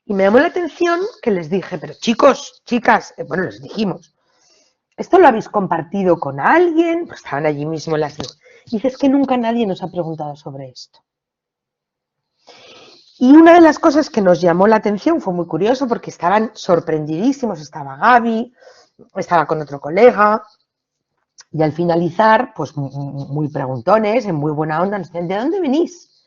Y me llamó la atención que les dije, pero chicos, chicas, bueno, les dijimos, ¿esto lo habéis compartido con alguien? Pues estaban allí mismo las dos. Y dices que nunca nadie nos ha preguntado sobre esto. Y una de las cosas que nos llamó la atención fue muy curioso porque estaban sorprendidísimos, estaba Gaby, estaba con otro colega, y al finalizar, pues muy preguntones, en muy buena onda, nos decían, ¿de dónde venís?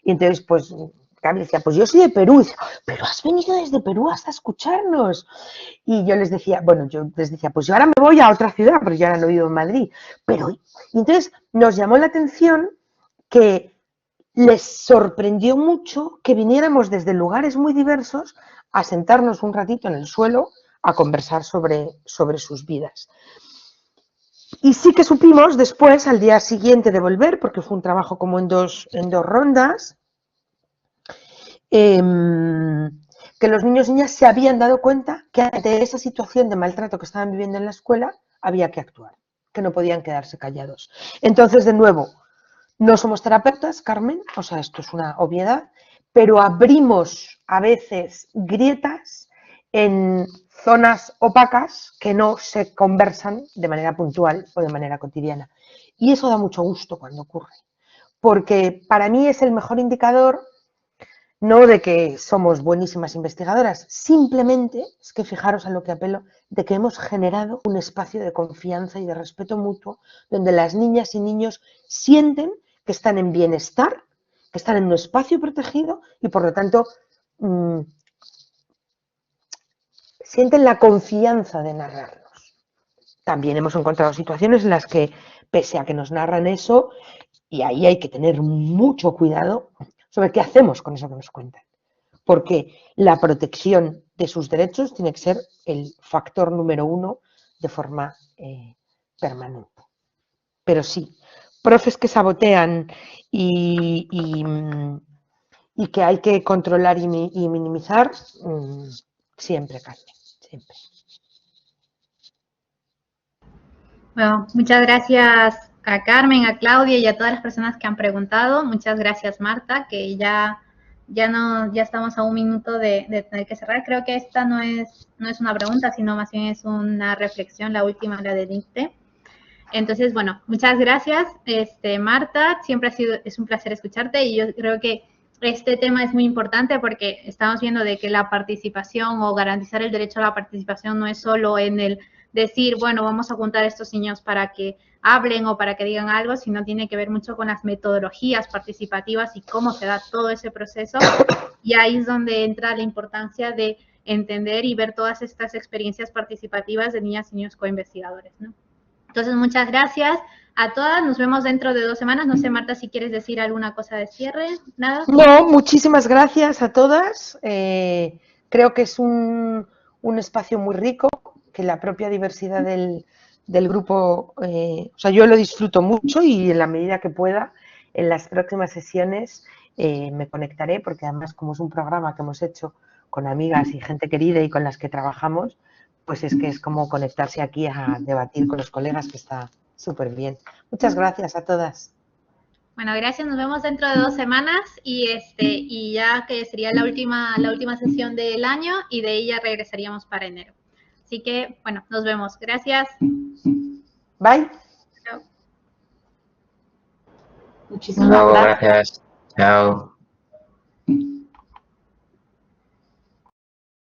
Y entonces, pues, Gaby decía, pues yo soy de Perú. Y decía, pero has venido desde Perú hasta escucharnos. Y yo les decía, bueno, pues yo ahora me voy a otra ciudad, porque yo ahora no vivo en Madrid. Y entonces nos llamó la atención que les sorprendió mucho que viniéramos desde lugares muy diversos a sentarnos un ratito en el suelo a conversar sobre sus vidas. Y sí que supimos después, al día siguiente de volver, porque fue un trabajo como en dos rondas, que los niños y niñas se habían dado cuenta que ante esa situación de maltrato que estaban viviendo en la escuela había que actuar, que no podían quedarse callados. Entonces, de nuevo, no somos terapeutas, Carmen, o sea, esto es una obviedad, pero abrimos a veces grietas en zonas opacas que no se conversan de manera puntual o de manera cotidiana. Y eso da mucho gusto cuando ocurre, porque para mí es el mejor indicador, no de que somos buenísimas investigadoras, simplemente, es que fijaros a lo que apelo, de que hemos generado un espacio de confianza y de respeto mutuo donde las niñas y niños sienten que están en bienestar, que están en un espacio protegido y por lo tanto sienten la confianza de narrarnos. También hemos encontrado situaciones en las que, pese a que nos narran eso, y ahí hay que tener mucho cuidado sobre qué hacemos con eso que nos cuentan. Porque la protección de sus derechos tiene que ser el factor número 1 de forma permanente. Pero sí, profes que sabotean y que hay que controlar y minimizar, siempre, Carmen, siempre. Bueno, muchas gracias a Carmen, a Claudia y a todas las personas que han preguntado. Muchas gracias, Marta, que ya estamos a un minuto de tener que cerrar. Creo que esta no es una pregunta, sino más bien es una reflexión, la última, la de Nicte. Entonces, bueno, muchas gracias, Marta. Siempre es un placer escucharte y yo creo que este tema es muy importante porque estamos viendo de que la participación o garantizar el derecho a la participación no es solo en el decir, bueno, vamos a juntar a estos niños para que hablen o para que digan algo, sino tiene que ver mucho con las metodologías participativas y cómo se da todo ese proceso. Y ahí es donde entra la importancia de entender y ver todas estas experiencias participativas de niñas y niños coinvestigadores, ¿no? Entonces, muchas gracias a todas. Nos vemos dentro de 2 semanas. No sé, Marta, si quieres decir alguna cosa de cierre. ¿Nada? No, muchísimas gracias a todas. Creo que es un espacio muy rico, que la propia diversidad del grupo, o sea, yo lo disfruto mucho y en la medida que pueda, en las próximas sesiones me conectaré, porque además como es un programa que hemos hecho con amigas y gente querida y con las que trabajamos, pues es que es como conectarse aquí a debatir con los colegas, que está súper bien. Muchas gracias a todas. Bueno, gracias. Nos vemos dentro de 2 semanas y ya que sería la última sesión del año y de ella regresaríamos para enero. Así que, bueno, nos vemos. Gracias. Bye. Chao. Muchísimas gracias. Gracias. Chao.